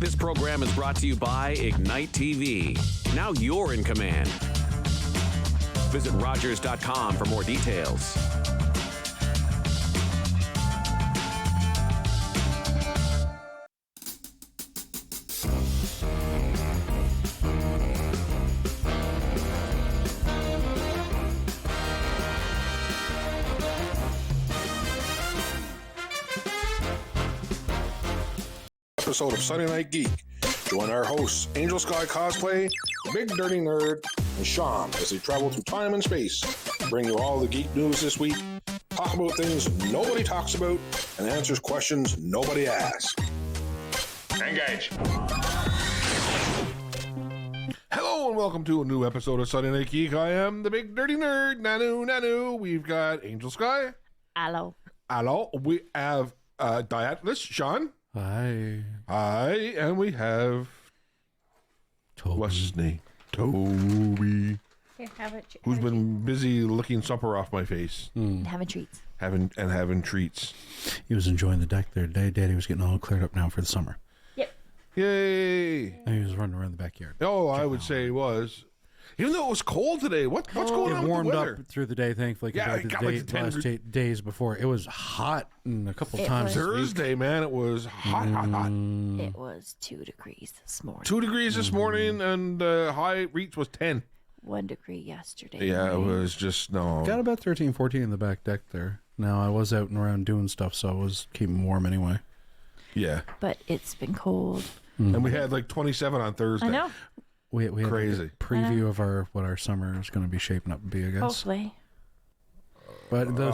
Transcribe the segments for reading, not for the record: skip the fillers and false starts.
This program is brought to you by Ignite TV. Now you're in command. Visit Rogers.com for more details. Episode of Sunday Night Geek. Join our hosts, Angel Sky Cosplay, Big Dirty Nerd, and Sean as they travel through time and space to bring you all the geek news this week, talk about things nobody talks about, and answers questions nobody asks. Engage! Hello and welcome to a new episode of Sunday Night Geek. I am the Big Dirty Nerd, Nanu. We've got Angel Sky. Hello. We have Diatless, Sean. Hi. And we have Toby. What's his name? Toby. Here, have it. Who's been busy licking supper off my face. And having treats. Having treats. He was enjoying the deck there today. Daddy was getting all cleared up now for the summer. Yep. Yay. And he was running around the backyard. Oh, I would say he was. Even though it was cold today. What's going on with the warmed weather? up through the day, thankfully. Yeah, it got like the last 8 days before. It was hot and a couple times. Thursday, man, it was hot. It was 2 degrees this morning. 2 degrees this morning, and high reach was 10. 1 degree yesterday. Yeah, right? it was just, no. Got about 13, 14 in the back deck there. Now, I was out and around doing stuff, so I was keeping warm anyway. Yeah. But it's been cold. And we had like 27 on Thursday. I know. We had Crazy. a preview of what our summer is going to be shaping up to be, I guess. Hopefully. But the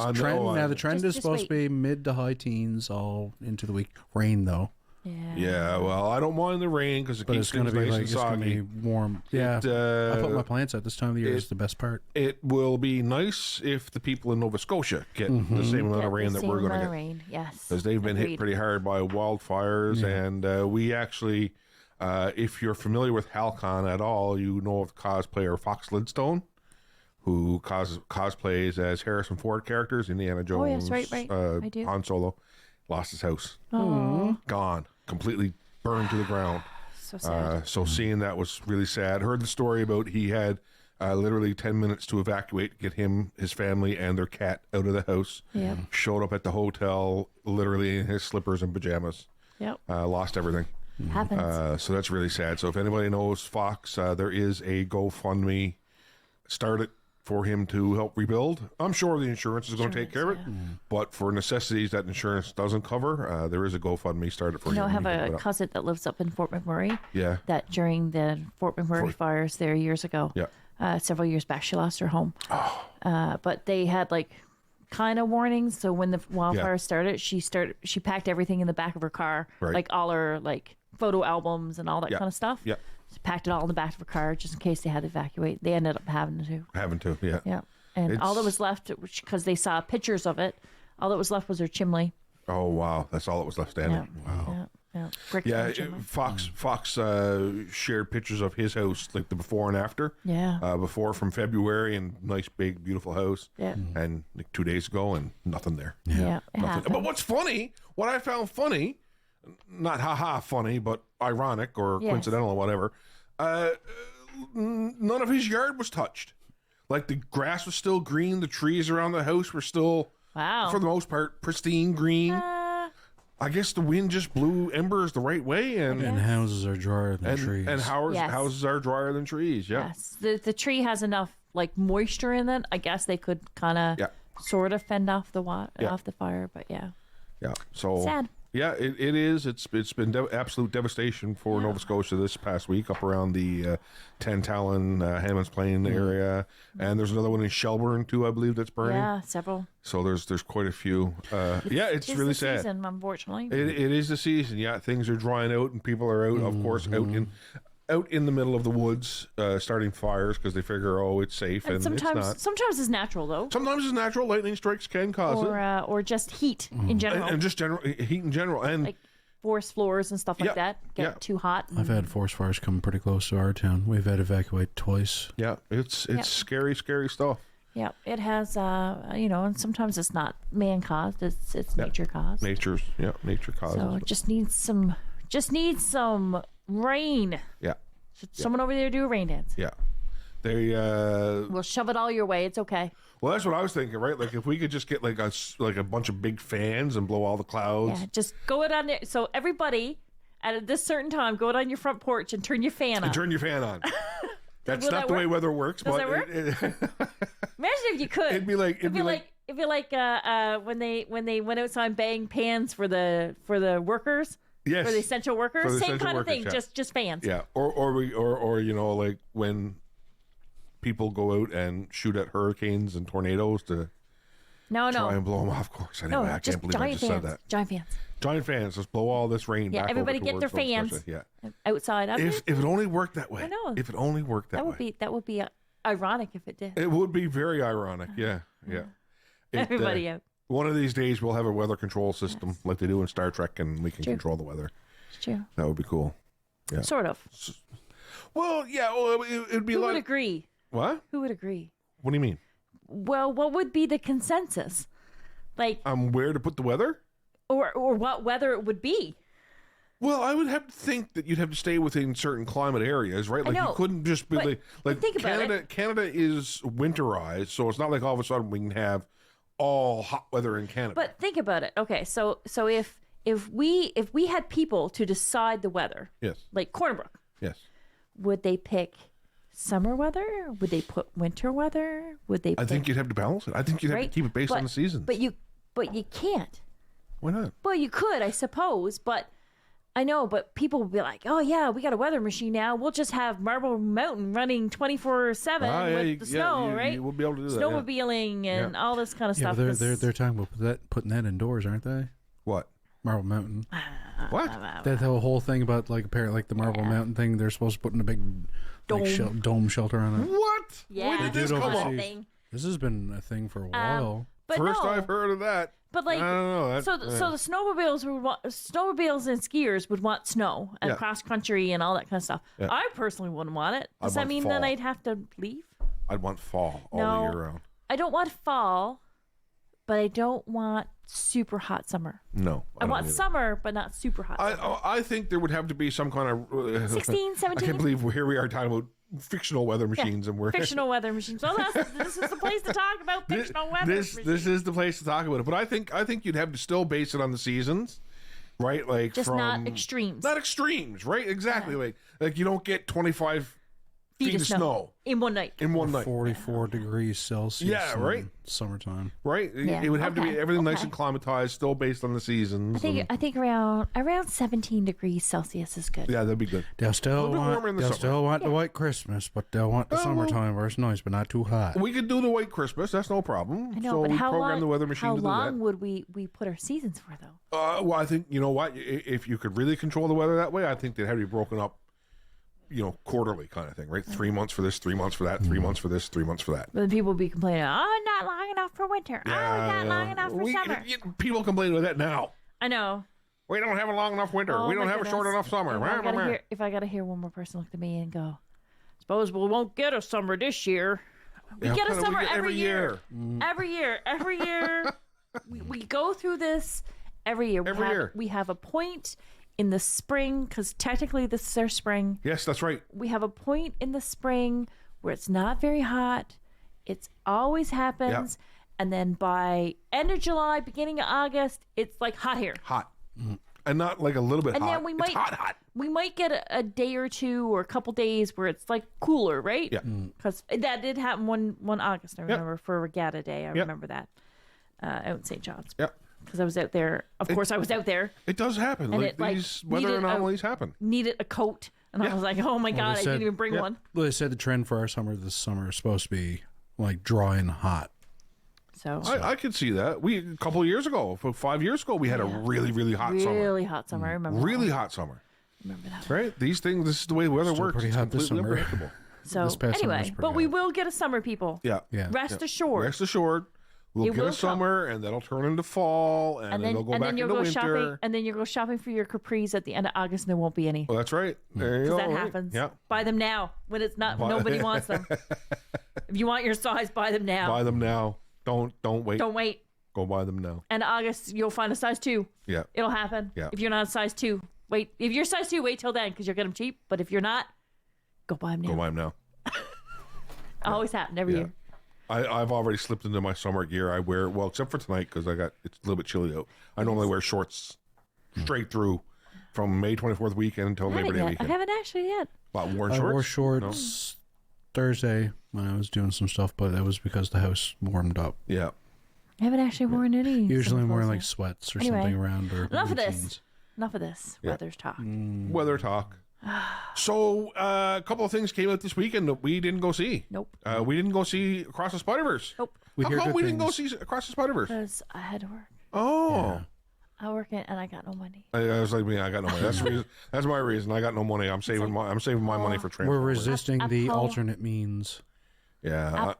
trend Just is supposed wait. to be mid to high teens all into the week. Rain, though. Yeah. Yeah, well, I don't mind the rain because it But keeps it's going to things be nice like and it's going soggy. to be warm. Yeah, I put my plants out this time of the year. Is the best part. It will be nice if the people in Nova Scotia get the same amount of rain that we're going to get. Rain, yes. Because they've been hit Agreed. pretty hard by wildfires, and we actually, if you're familiar with Halcon at all, you know of the cosplayer Fox Lidstone, who cosplays as Harrison Ford characters, Indiana Jones, yes, right. I do. Han Solo, lost his house. Oh, Gone. Completely burned to the ground. so sad. So seeing that was really sad. Heard the story about he had literally 10 minutes to evacuate, get him, his family, and their cat out of the house. Yep. Showed up at the hotel literally in his slippers and pajamas. Yep. Lost everything. Happens. So that's really sad. So if anybody knows Fox, there is a GoFundMe started for him to help rebuild. I'm sure the insurance is going to take care of it, but for necessities that insurance doesn't cover, there is a GoFundMe started for him. I have He can a put up. cousin that lives up in Fort McMurray. Yeah. That during the Fort McMurray fires there years ago, several years back, she lost her home. But they had like kind of warnings. So when the wildfire started, she packed everything in the back of her car, Right. like all her like photo albums and all that kind of stuff. Yeah. She packed it all in the back of her car just in case they had to evacuate. They ended up having to. Yeah. Yeah. And all that was left, because they saw pictures of it, all that was left was her chimney. Oh, wow. That's all that was left standing. Wow. Yeah. Bricks Yeah, on her chimney. Fox shared pictures of his house, like the before and after. Yeah. Before from February, and nice, big, beautiful house. Yeah. And like 2 days ago, and nothing there. Yeah. It Nothing. happened. But what's funny, what I found funny, not haha funny, but ironic or Yes. coincidental or whatever, none of his yard was touched. Like the grass was still green, the trees around the house were still, Wow. for the most part, pristine green. I guess the wind just blew embers the right way, and houses are drier than trees. and Yes. houses are drier than trees. Yeah, Yes. The tree has enough like moisture in it. I guess they could kind of Yeah. sort of fend off the Yeah. off the fire, but yeah. yeah. So Sad. Yeah, it is. It's been absolute devastation for Nova Scotia this past week up around the Tantallon, Hammond's Plain area, and there's another one in Shelburne too, I believe, that's burning. Yeah, several. So there's quite a few. It's really the sad. Season, unfortunately. It is the season. Yeah, things are drying out, and people are out, of course, out in the middle of the woods, starting fires because they figure, it's safe, and it's not. Sometimes it's natural though, Sometimes it's natural. Lightning strikes can cause it, or just heat in general, and just general heat in general, and like forest floors and stuff like Yeah, that get yeah. too hot. I've had forest fires come pretty close to our town. We've had to evacuate twice. yeah, it's scary stuff. Yeah, it has. And sometimes it's not man caused; it's nature caused. Nature caused. So it just needs some Just need some rain. Yeah. Someone over there do a rain dance. Yeah. They We'll shove it all your way. It's okay. Well, that's what I was thinking, right? Like if we could just get like a bunch of big fans and blow all the clouds. Yeah, just go it on there. So everybody at this certain time, go out on your front porch and turn your fan on. And turn your fan on. That's Will not that the work? way weather works. Does but that work? Imagine if you could. It'd be like when they went outside and banged pans for the workers. Yes. For the essential workers. For the Same essential kind workers, of thing. yeah. Just fans. Yeah. Or you know, like when people go out and shoot at hurricanes and tornadoes to try and blow them off. Of course. Anyway, I can't believe I just said that. Giant fans. Giant fans. Just blow all this rain back everybody over get their fans outside. If it only worked that way. I know. If it only worked that way. That would be ironic if it did. It would be very ironic. Yeah. Everybody out. One of these days we'll have a weather control system like they do in Star Trek, and we can control the weather. It's true. That would be cool. Yeah. Sort of. Well, yeah. Well, it'd be Who like. would agree? What? Who would agree? What do you mean? Well, what would be the consensus? Like, where to put the weather? Or what weather it would be? Well, I would have to think that you'd have to stay within certain climate areas, right? Like you couldn't just be like think about Canada. it. Canada is winterized, so it's not like all of a sudden we can have all hot weather in Canada. But think about it. Okay, so if we had people to decide the weather, yes, like Cornerbrook, yes, would they pick summer weather? Would they put winter weather? Would they? I think you'd have to balance it. I think you'd have to keep it based on the seasons. But you can't. Why not? Well, you could, I suppose, but I know. But people would be like, "Oh yeah, we got a weather machine now. We'll just have Marble Mountain running 24/7 with the snow, right? You will be able to do that. Snowmobiling and all this kind of stuff." But they're talking about putting that indoors, aren't they? What? Marble Mountain. What? That whole thing about like apparently like the Marble Mountain thing. They're supposed to put in a big dome shelter on it. What? Yeah, when did this come up? This has been a thing for a while. First I've heard of that. But like, I don't know. So the snowmobiles and skiers would want snow and cross country and all that kind of stuff. Yeah. I personally wouldn't want it. Does that mean that I'd have to leave? I'd want fall all year round. I don't want fall, but I don't want super hot summer. No, I want summer, but not super hot. I think there would have to be some kind of 16, 17. I can't believe here we are talking about fictional weather machines, and we're fictional weather machines. Well, this is the place to talk about fictional weather machines. This is the place to talk about it. But I think you'd have to still base it on the seasons, right? Like just not extremes. Not extremes, right? Exactly. Yeah. Like you don't get 25 feet of snow in one night. 44 degrees Celsius. Yeah, right. Summertime. Right. Yeah. It would have to be everything nice and climatized, still based on the seasons. I think around 17 degrees Celsius is good. Yeah, that'd be good. They'll still want the white Christmas, but they'll want the summertime where it's nice, but not too hot. We could do the white Christmas. That's no problem. I know, so but we how program long, the weather machine to do that. How long would we put our seasons for though? Well, I think you know what. If you could really control the weather that way, I think they'd have to be broken up. Quarterly kind of thing, right? 3 months for this, 3 months for that, 3 months for this, 3 months for that. But then people will be complaining, not long enough for winter. Not long enough for summer. People complain about that now. I know. We don't have a long enough winter. We don't have a short enough summer. If I got to hear one more person look at me and go, suppose we won't get a summer this year. We get a summer every year. Every year. we go through this every year. We have a point in the spring, because technically this is our spring. Yes, that's right. We have a point in the spring where it's not very hot. It always happens. Yeah. And then by end of July, beginning of August, it's like hot here. Hot. And not like a little bit hot. And then we might, hot. We might get a day or two or a couple days where it's like cooler, right? Yeah. Because that did happen one August, I remember, for Regatta Day. I remember that out in St. John's. Yep. Because I was out there. Of course, I was out there. It does happen. And these weather anomalies happen. Needed a coat. And I was like, oh my God, I didn't even bring one. Well, they said the trend for our summer this summer is supposed to be like dry and hot. So I could see that. A couple of years ago, 5 years ago, we had a really, really hot summer. Really hot summer. I remember. Really hot summer. Remember that. Right? These things, this is the way the weather works. Pretty hot this summer. Unpredictable. So anyway, but we will get a summer, people. Yeah. Rest assured. Rest assured. We'll get a summer, and that'll turn into fall, and then they'll go back into winter. Shopping, and then you'll go shopping for your capris at the end of August, and there won't be any. Well, that's right. There you go. That happens. Yeah. Buy them now when it's not. Nobody wants them. If you want your size, buy them now. Buy them now. Don't wait. Don't wait. Go buy them now. And August, you'll find a size 2. Yeah. It'll happen. Yeah. If you're not a size 2, Wait, if you're size 2, wait till then because you'll get them cheap. But if you're not, go buy them now. Go buy them now. Always happen every year. I've already slipped into my summer gear. I wear, well, except for tonight because it's a little bit chilly out. I normally wear shorts straight through from May 24th weekend until Labor Day weekend. I haven't actually yet. What, worn I shorts? wore shorts Thursday when I was doing some stuff, but that was because the house warmed up. Yeah. I haven't actually worn any. Usually I'm wearing like sweats or something around. Or enough of this. jeans. Enough of this. Yeah. Weather's talk. Weather talk. So, a couple of things came out this weekend that we didn't go see. Nope. We didn't go see Across the Spider-Verse. Nope. How come we didn't go see Across the Spider-Verse? Because I had to work. Oh. I work and I got no money. I was like, I got no money. That's the reason. That's my reason. I got no money. I'm saving my money for Transformers. We're resisting the alternate means. Yeah.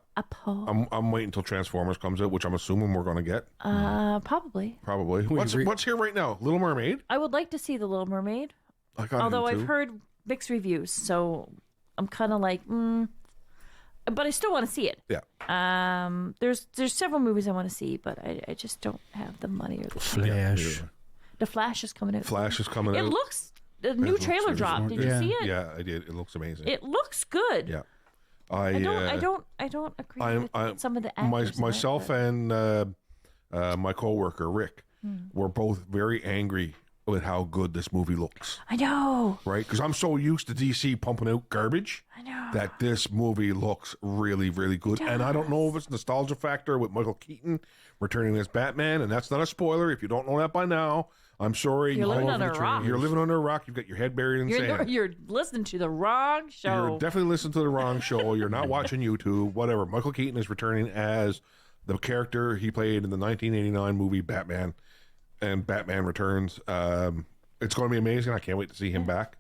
I'm waiting until Transformers comes out, which I'm assuming we're going to get. Probably. Probably. What's here right now? Little Mermaid? I would like to see The Little Mermaid. Although I've heard mixed reviews, so I'm kind of like, but I still want to see it. Yeah. There's several movies I want to see, but I just don't have the money or the Flash. The Flash is coming out. Flash is coming out. It looks. The new trailer dropped. Did you see it? Yeah, I did. It looks amazing. It looks good. Yeah. I don't agree with some of the actors. Myself and my coworker Rick were both very angry with how good this movie looks. I know. Right? Because I'm so used to DC pumping out garbage. I know. That this movie looks really, really good. And I don't know if it's nostalgia factor with Michael Keaton returning as Batman, and that's not a spoiler. If you don't know that by now, I'm sorry. You're living under a rock. You're living under a rock. You've got your head buried in sand. You're listening to the wrong show. You're definitely listening to the wrong show. You're not watching YouTube, whatever. Michael Keaton is returning as the character he played in the 1989 movie Batman, and Batman Returns. It's going to be amazing. I can't wait to see him back.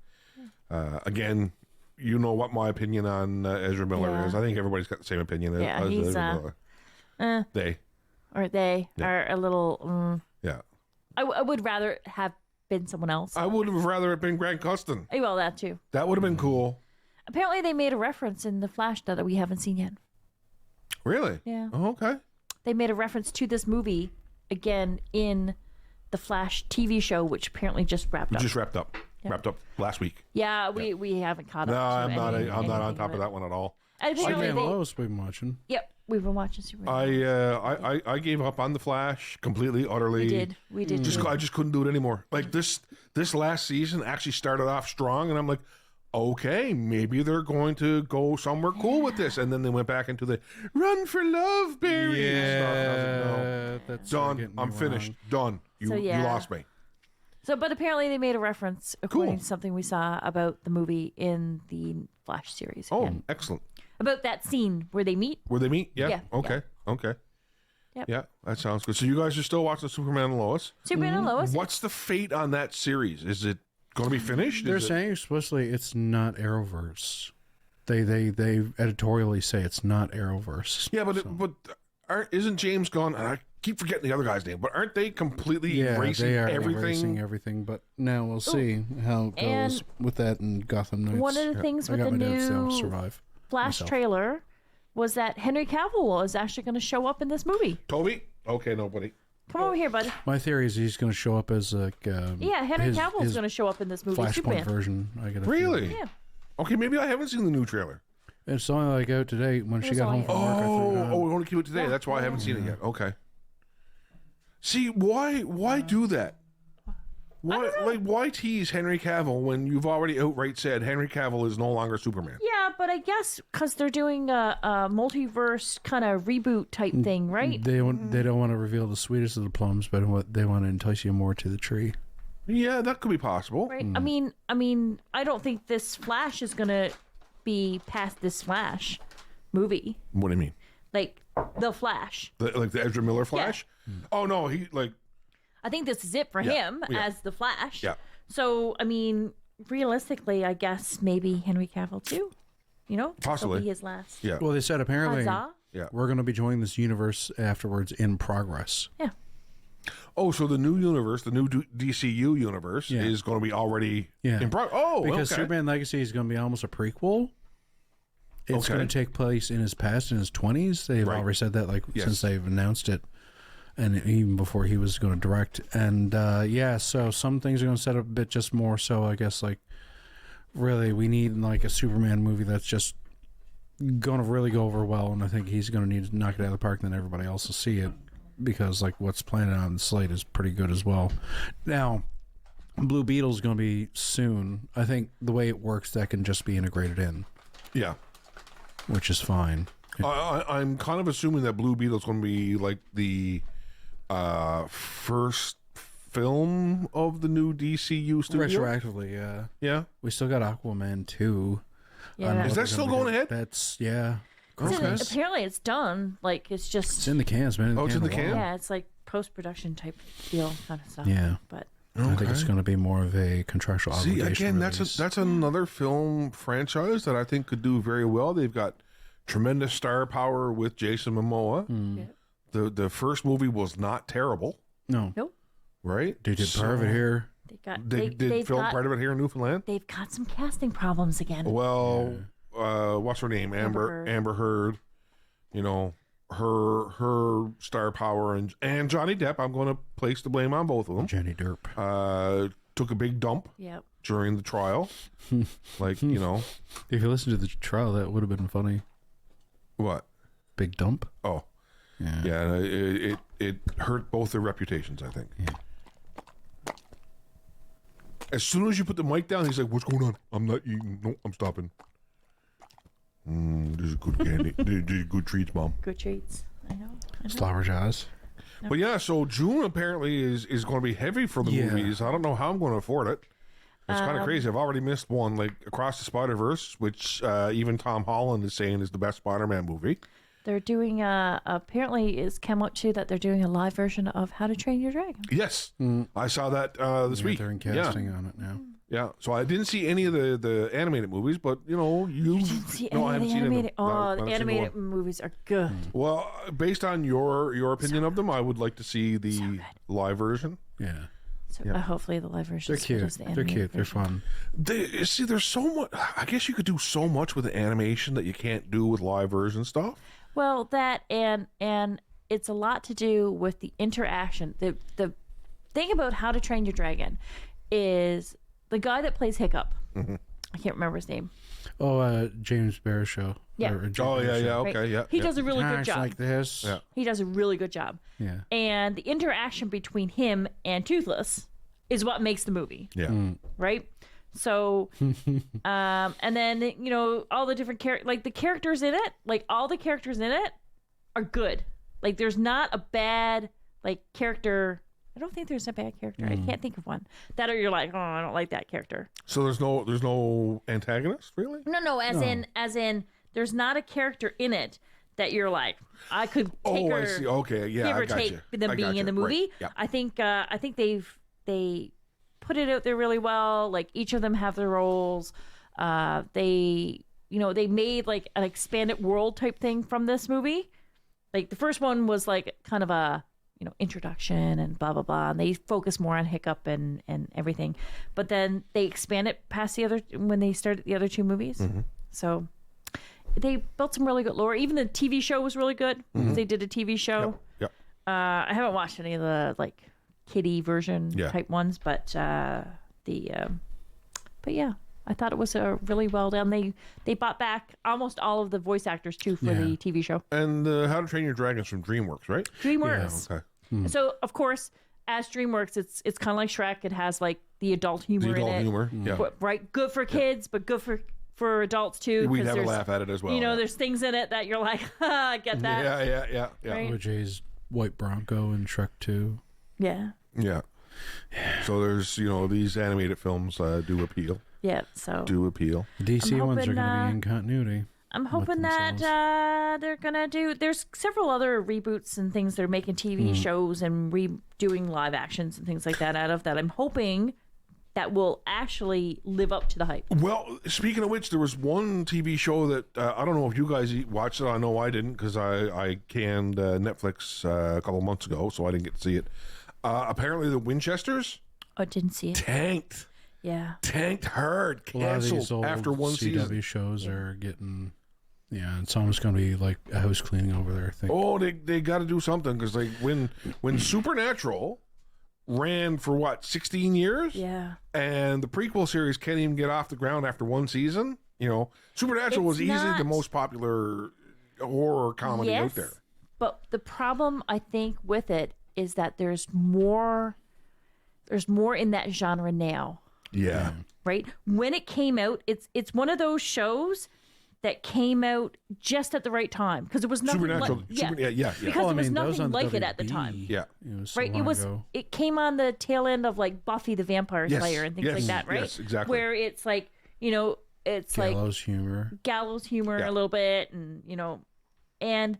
Again, you know what my opinion on Ezra Miller is. I think everybody's got the same opinion. Yeah, as he's Ezra Miller. They are a little. Yeah. I would rather have been someone else. I would have rather it been Grant Gustin. Well, that too. That would have been cool. Apparently, they made a reference in the Flash that we haven't seen yet. Really? Yeah. Oh, okay. They made a reference to this movie again in the Flash TV show, which apparently just wrapped up. Just wrapped up. Yeah. Wrapped up last week. Yeah, we haven't caught up. No, I'm not. I'm not on top of that one at all. Apparently Lois we've been watching. Yep, we've been watching Superman. I gave up on the Flash completely, utterly. We did. I just couldn't do it anymore. Like this last season actually started off strong, and I'm like, okay, maybe they're going to go somewhere cool with this, and then they went back into the run for love, Barry. Yeah, that's done. I'm finished. Done. You lost me. So, but apparently they made a reference, according to something we saw about the movie in the Flash series. Oh, excellent. About that scene where they meet. Where they meet? Yeah. Yeah. Okay. Okay. Yep. Yeah, that sounds good. So you guys are still watching Superman and Lois? Superman and Lois. What's the fate on that series? Is it going to be finished? They're saying supposedly it's not Arrowverse. They editorially say it's not Arrowverse. Yeah, but isn't James gone? And I keep forgetting the other guy's name, but aren't they completely erasing everything? Erasing everything, but now we'll see how it goes with that in Gotham Knights. One of the things with the new Flash trailer was that Henry Cavill is actually going to show up in this movie. Toby? Okay, nobody. Come over here, buddy. My theory is he's going to show up as like Henry Cavill is going to show up in this movie. Flashpoint Superman version. I get a really? feeling. Yeah. Okay, maybe I haven't seen the new trailer. It's only like out today when she got home from work. We're going to keep it today. That's why I haven't seen it yet. Okay. See, why do that? Why tease Henry Cavill when you've already outright said Henry Cavill is no longer Superman? Yeah, but I guess because they're doing a multiverse kind of reboot type thing, right? They don't want to reveal the sweetest of the plums, but they want to entice you more to the tree. Yeah, that could be possible. Right. I mean, I don't think this Flash is gonna be past this Flash movie. What do you mean? Like the Flash. Like the Ezra Miller Flash? Yeah. Oh no, I think this is it for him as the Flash. Yeah. So I mean, realistically, I guess maybe Henry Cavill too. You know, possibly be his last. Yeah. Well, they said apparently we're going to be joining this universe afterwards in progress. Yeah. Oh, so the new universe, the new DCU universe, is going to be already in progress. Oh, because Superman Legacy is going to be almost a prequel. It's going to take place in his past, in his 20s. They've already said that, since they've announced it. and even before he was going to direct. And so some things are going to set up a bit just more so, I guess, like, really, we need like a Superman movie that's just going to really go over well, and I think he's going to need to knock it out of the park, and then everybody else will see it, because like what's planned on the slate is pretty good as well. Now, Blue Beetle's going to be soon. I think the way it works, that can just be integrated in. Yeah. Which is fine. I'm kind of assuming that Blue Beetle's going to be like the first film of the new DCU studio. Retroactively, yeah. Yeah. We still got Aquaman 2. Yeah. Is that still going ahead? That's, yeah. Apparently it's done. Like, it's just... It's in the can. It's been it's in the can? Yeah, it's like post-production type deal kind of stuff. Yeah. But... I think it's going to be more of a contractual obligation. See, again, that's another film franchise that I think could do very well. They've got tremendous star power with Jason Momoa. Yeah. The first movie was not terrible. No. Nope. Right? They did part of it here. They filmed part of it here in Newfoundland. They've got some casting problems again. Well, what's her name? Amber Heard. You know, her star power and Johnny Depp. I'm going to place the blame on both of them. Johnny Depp took a big dump. Yep. During the trial, like, you know, if you listen to the trial, that would have been funny. What? Big dump. Oh, yeah. It hurt both their reputations, I think. Yeah. As soon as you put the mic down, he's like, "What's going on? I'm not eating. No, I'm stopping." This is good candy. These good treats, Mom. Good treats. I know. Flower jars. No. But yeah, so June apparently is going to be heavy for the movies. I don't know how I'm going to afford it. It's kind of crazy. I've already missed one, like Across the Spider-Verse, which even Tom Holland is saying is the best Spider-Man movie. They're doing apparently it's come out too that they're doing a live version of How to Train Your Dragon. Yes, I saw that this week. They're in casting on it now. Yeah, so I didn't see any of the animated movies, but you didn't see any of the animated. The animated movies are good. Well, based on your opinion of them, I would like to see the live version. Yeah. So hopefully the live version. They're cute. They're cute. They're fun. There's so much. I guess you could do so much with animation that you can't do with live version stuff. Well, that and it's a lot to do with the interaction. The thing about How to Train Your Dragon is the guy that plays Hiccup. Mm-hmm. I can't remember his name. Oh, James Barshow. Yeah. Okay, right? yeah. He does a really good job. Like this. Yeah. He does a really good job. Yeah. And the interaction between him and Toothless is what makes the movie. Yeah. Right? So, and then, you know, all the different characters, like the characters in it, like all the characters in it are good. Like there's not a bad, like, character. I don't think there's a bad character. I can't think of one that you're like, oh, I don't like that character. So there's no antagonist, really? No. As in, there's not a character in it that you're like, I could take her. I see. Okay, yeah, give or I got take you. them being in the movie. Right. Yeah. I think they put it out there really well. Like each of them have their roles. They made like an expanded world type thing from this movie. Like the first one was like kind of a, you know, introduction and blah blah blah, and they focus more on Hiccup and everything. But then they expand it past the other when they started the other two movies. Mm-hmm. So they built some really good lore. Even the TV show was really good. Mm-hmm. They did a TV show. Yep. I haven't watched any of the like kiddie version type ones, but yeah, I thought it was a really well done. They bought back almost all of the voice actors too for the TV show. And How to Train Your Dragon is from DreamWorks, right? DreamWorks. Yeah, okay. So of course, as DreamWorks, it's kind of like Shrek. It has like the adult humor in it. Yeah. Right, good for kids, but good for adults too. We'd have a laugh at it as well. You know, there's things in it that you're like, I get that. Yeah. Right? OJ's White Bronco and Shrek 2. Yeah. Yeah. So there's, you know, these animated films do appeal. Yeah, so. Do appeal. DC ones are going to be in continuity. I'm hoping that they're going to do... There's several other reboots and things they're making TV shows and redoing live actions and things like that out of that. I'm hoping that will actually live up to the hype. Well, speaking of which, there was one TV show that I don't know if you guys watched it. I know I didn't because I canned Netflix a couple months ago, so I didn't get to see it. Apparently, the Winchesters didn't see it. Tanked. Yeah. Tanked hard. Canceled after one CW season. shows are getting Yeah, it's almost going to be like a house cleaning over there, I think. Oh, they got to do something because like when Supernatural ran for what 16 years, and the prequel series can't even get off the ground after one season. You know, Supernatural was easily the most popular horror comedy out there. But the problem I think with it is that there's more in that genre now. Yeah. Right? When it came out, it's one of those shows that came out just at the right time because it was nothing Supernatural. because there was nothing like it at the time. Yeah. It came on the tail end of like Buffy the Vampire Slayer and things like that, right? Yes, exactly. Where it's like, you know, it's gallows humor a little bit, and you know, and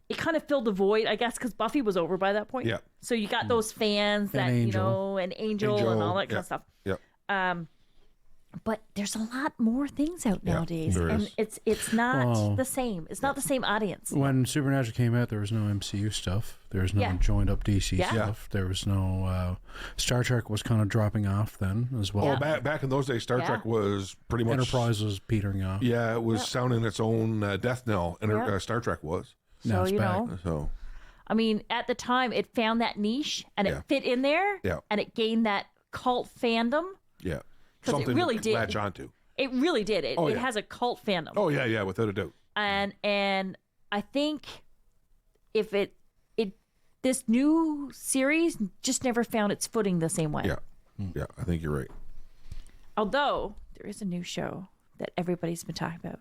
it kind of filled the void, I guess, because Buffy was over by that point. Yeah. So you got those fans that you know, and Angel and all that kind of stuff. Yeah. But there's a lot more things out nowadays, and it's not the same. It's not the same audience. When Supernatural came out, there was no MCU stuff. There was no joined up DC stuff. There was no Star Trek was kind of dropping off then as well. Oh, back in those days, Star Trek was pretty much Enterprise was petering off. Yeah, it was sounding its own death knell, and Star Trek was. So it's you back. know, So I mean, at the time, it found that niche and it fit in there, and it gained that cult fandom. Yeah. Because it really did. Latch onto. It really did. It has a cult fandom. Oh yeah, without a doubt. And I think if this new series just never found its footing the same way. Yeah, I think you're right. Although there is a new show that everybody's been talking about,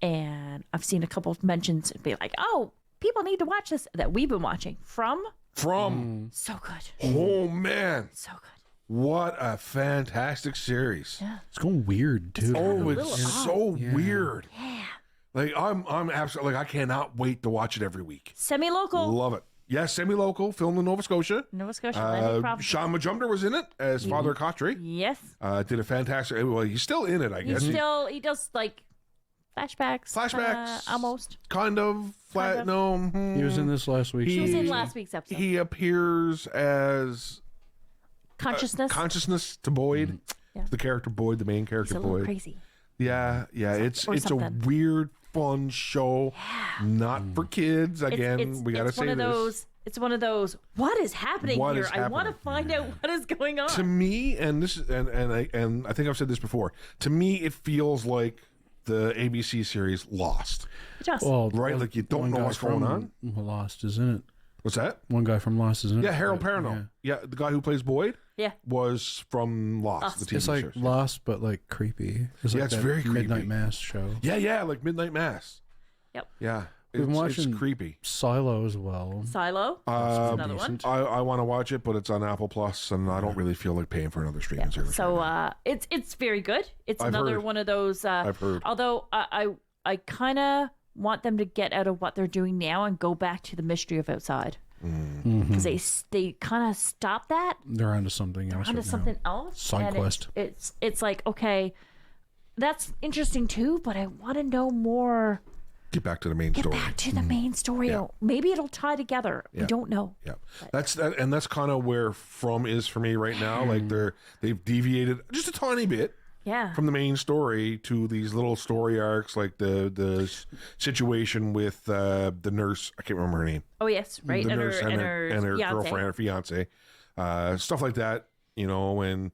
and I've seen a couple of mentions and be like, "Oh, people need to watch this." That we've been watching from so good. Oh man, so good. What a fantastic series. Yeah. It's going weird too. It's so weird. Yeah. Like I'm absolutely like I cannot wait to watch it every week. Semi-local. Love it. Yes, semi-local, filmed in Nova Scotia. Sean Majumder was in it as Father Kotri. Yes. Did a fantastic. Well, he's still in it, I guess. He does like flashbacks. Almost. Kind of. No. He was in this last week. He was in last week's episode. He appears as consciousness to Boyd. The character Boyd, the main character He's a Boyd. little crazy. Yeah. It's a weird, fun show. Not for kids. Again, we got to say this. It's one of those. What is happening here? I want to find out what is going on. To me, and this and I think I've said this before. To me, it feels like the ABC series Lost. It does. Well, right? Like you don't know what's going on. Lost, isn't it? What's that? One guy from Lost, isn't it? Yeah, Harold Perrineau. Yeah, the guy who plays Boyd. Yeah, was from Lost. The TV it's like series. Lost, but like creepy. It's like it's very creepy. Midnight Mass show. Yeah, like Midnight Mass. Yep. Yeah, We've been watching it's creepy. Silo as well. Silo. That's another one. I want to watch it, but it's on Apple Plus, and I don't really feel like paying for another streaming service. So it's very good. It's another one of those. I've heard. Although I kind of want them to get out of what they're doing now and go back to the Mystery of Outside. Because they kind of stop that. They're onto something else. Side quest. It's like, okay, that's interesting too, but I want to know more. Get back to the main story. Get back to the main story. Yeah. Maybe it'll tie together. Yeah. We don't know. Yeah, that's kind of where From is for me right now. Like they've deviated just a tiny bit. Yeah. From the main story to these little story arcs, like the situation with the nurse. I can't remember her name. Oh yes, right. The and nurse her girlfriend, her fiance, stuff like that. You know, and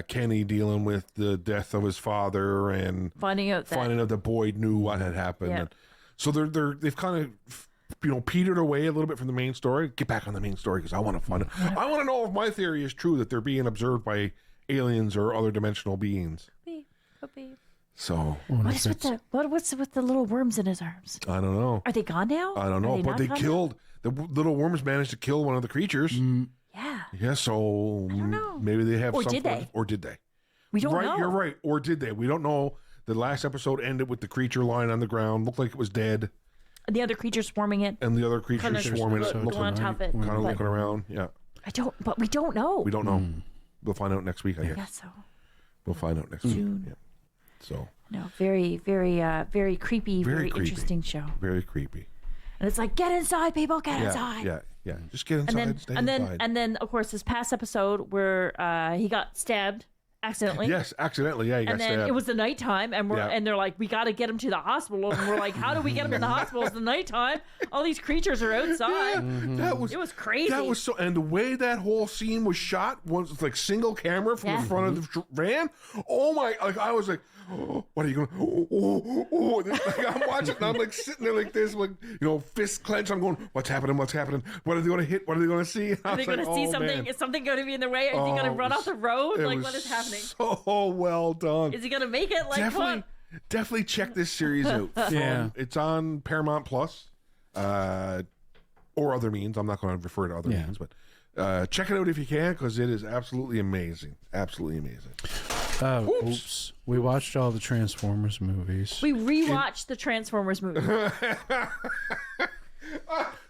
Kenny dealing with the death of his father and finding out that Boyd knew what had happened. Yeah. And so they've kind of petered away a little bit from the main story. Get back on the main story because I want to find out. I want to know if my theory is true that they're being observed by aliens or other dimensional beings. Could be. So what's with the little worms in his arms? I don't know. Are they gone now? I don't know. But they killed the little worms. Managed to kill one of the creatures. Yeah. Yeah. So I don't know. Maybe they have. Or did they? Or did they? We don't know. Right. You're right. Or did they? We don't know. The last episode ended with the creature lying on the ground. Looked like it was dead. And the other creatures swarming it. And the other creatures swarming it. Looking on top of it. Kind of looking around. Yeah. But we don't know. We don't know. We'll find out next week. I guess so. We'll find out next week. Yeah. So. No, very, very, very creepy, very interesting show. Very creepy. And it's like, get inside, people, get inside. Yeah. Just get inside. And then, of course, this past episode where he got stabbed accidentally. Yes, accidentally. Yeah, you got and then stabbed. it was the nighttime, and and they're like, we got to get him to the hospital, and we're like, how do we get him in the hospital? It's the nighttime. All these creatures are outside. Yeah, It was crazy. That was so, and the way that whole scene was shot was like single camera from the front of the van. Oh my! Like I was like, oh, what are you going? Like, I'm watching, and I'm like sitting there like this, like fist clenched. I'm going, what's happening? What's happening? What are they going to hit? What are they going to see? Are they going to see something? Man. Is something going to be in the way? Is he going to run off the road? Like, what is happening? So well done. Is he going to make it? Like, what? Definitely check this series out. It's on Paramount Plus, or other means. I'm not going to refer to other means, but check it out if you can, because it is absolutely amazing. Absolutely amazing. Oops. We watched all the Transformers movies. We rewatched the Transformers movie.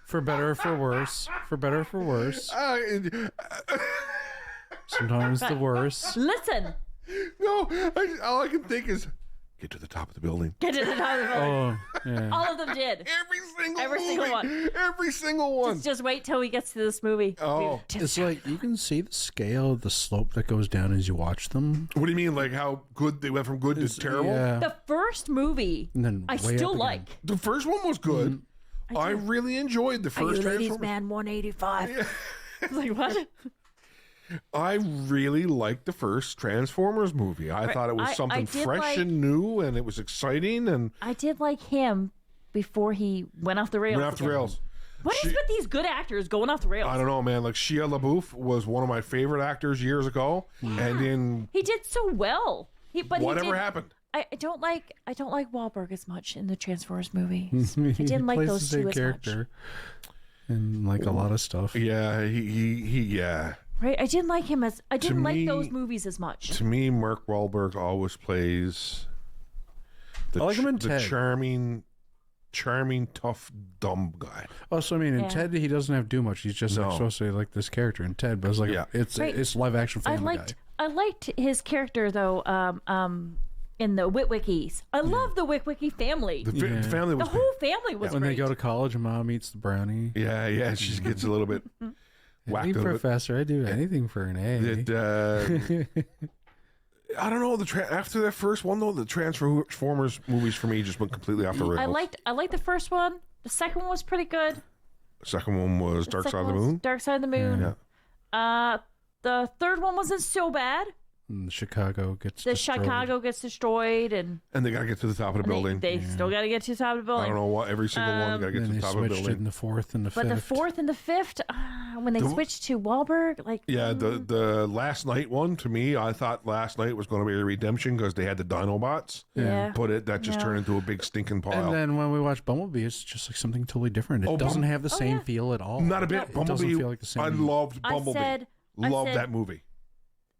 For better or for worse. For better or for worse. Sometimes the worst. Listen. No, all I can think is get to the top of the building. Get to the top of the building. Oh, yeah. All of them did. Every single one. Every single one. Just wait till we get to this movie. Oh. It's like you can see the scale of the slope that goes down as you watch them. What do you mean? Like how good they went from good to terrible? Yeah. The first movie, And then I way still up like. again. The first one was good. I really enjoyed the first Transformers. Man 185. I was like, what? I really liked the first Transformers movie. I thought it was something fresh and new, and it was exciting. And I did like him before he went off the rails. went off the rails. What is with these good actors going off the rails? I don't know, man. Like Shia LaBeouf was one of my favorite actors years ago, and then he did so well. Whatever happened. I don't like Wahlberg as much in the Transformers movie. I didn't like those two as much. And like a lot of stuff. Yeah, he Right, I didn't like him I didn't like those movies as much. To me, Mark Wahlberg always plays I like him in the Ted. charming, tough, dumb guy. Also, I mean, in Ted, he doesn't have to do much. He's just like, supposed to be like this character in Ted, but it's like it's live action Family Guy. I liked his character though. In the Witwickies, I love the Witwicky family. The family was the whole family was when great. they go to college and Mom eats the brownie. Yeah, she gets a little bit whacked. Hey, Professor, I do anything for an A. I don't know. After that first one though, the Transformers movies for me just went completely off the rails. I liked the first one. The second one was pretty good. The second one was Dark Side of the Moon. Dark Side of the Moon. Yeah. The third one wasn't so bad. Chicago gets destroyed, and they gotta get to the top of the building. They still gotta get to the top of the building. I don't know what every single one gotta get to the top of the building. In the fourth and the fifth. But the fourth and the fifth, when they switched to Wahlberg, like the Last Night one, to me, I thought Last Night was going to be a redemption because they had the Dinobots. Yeah. But that just turned into a big stinking pile. And then when we watch Bumblebee, it's just like something totally different. It doesn't have the same feel at all. Not a bit. Bumblebee. It doesn't feel like the same. I loved Bumblebee. Loved that movie.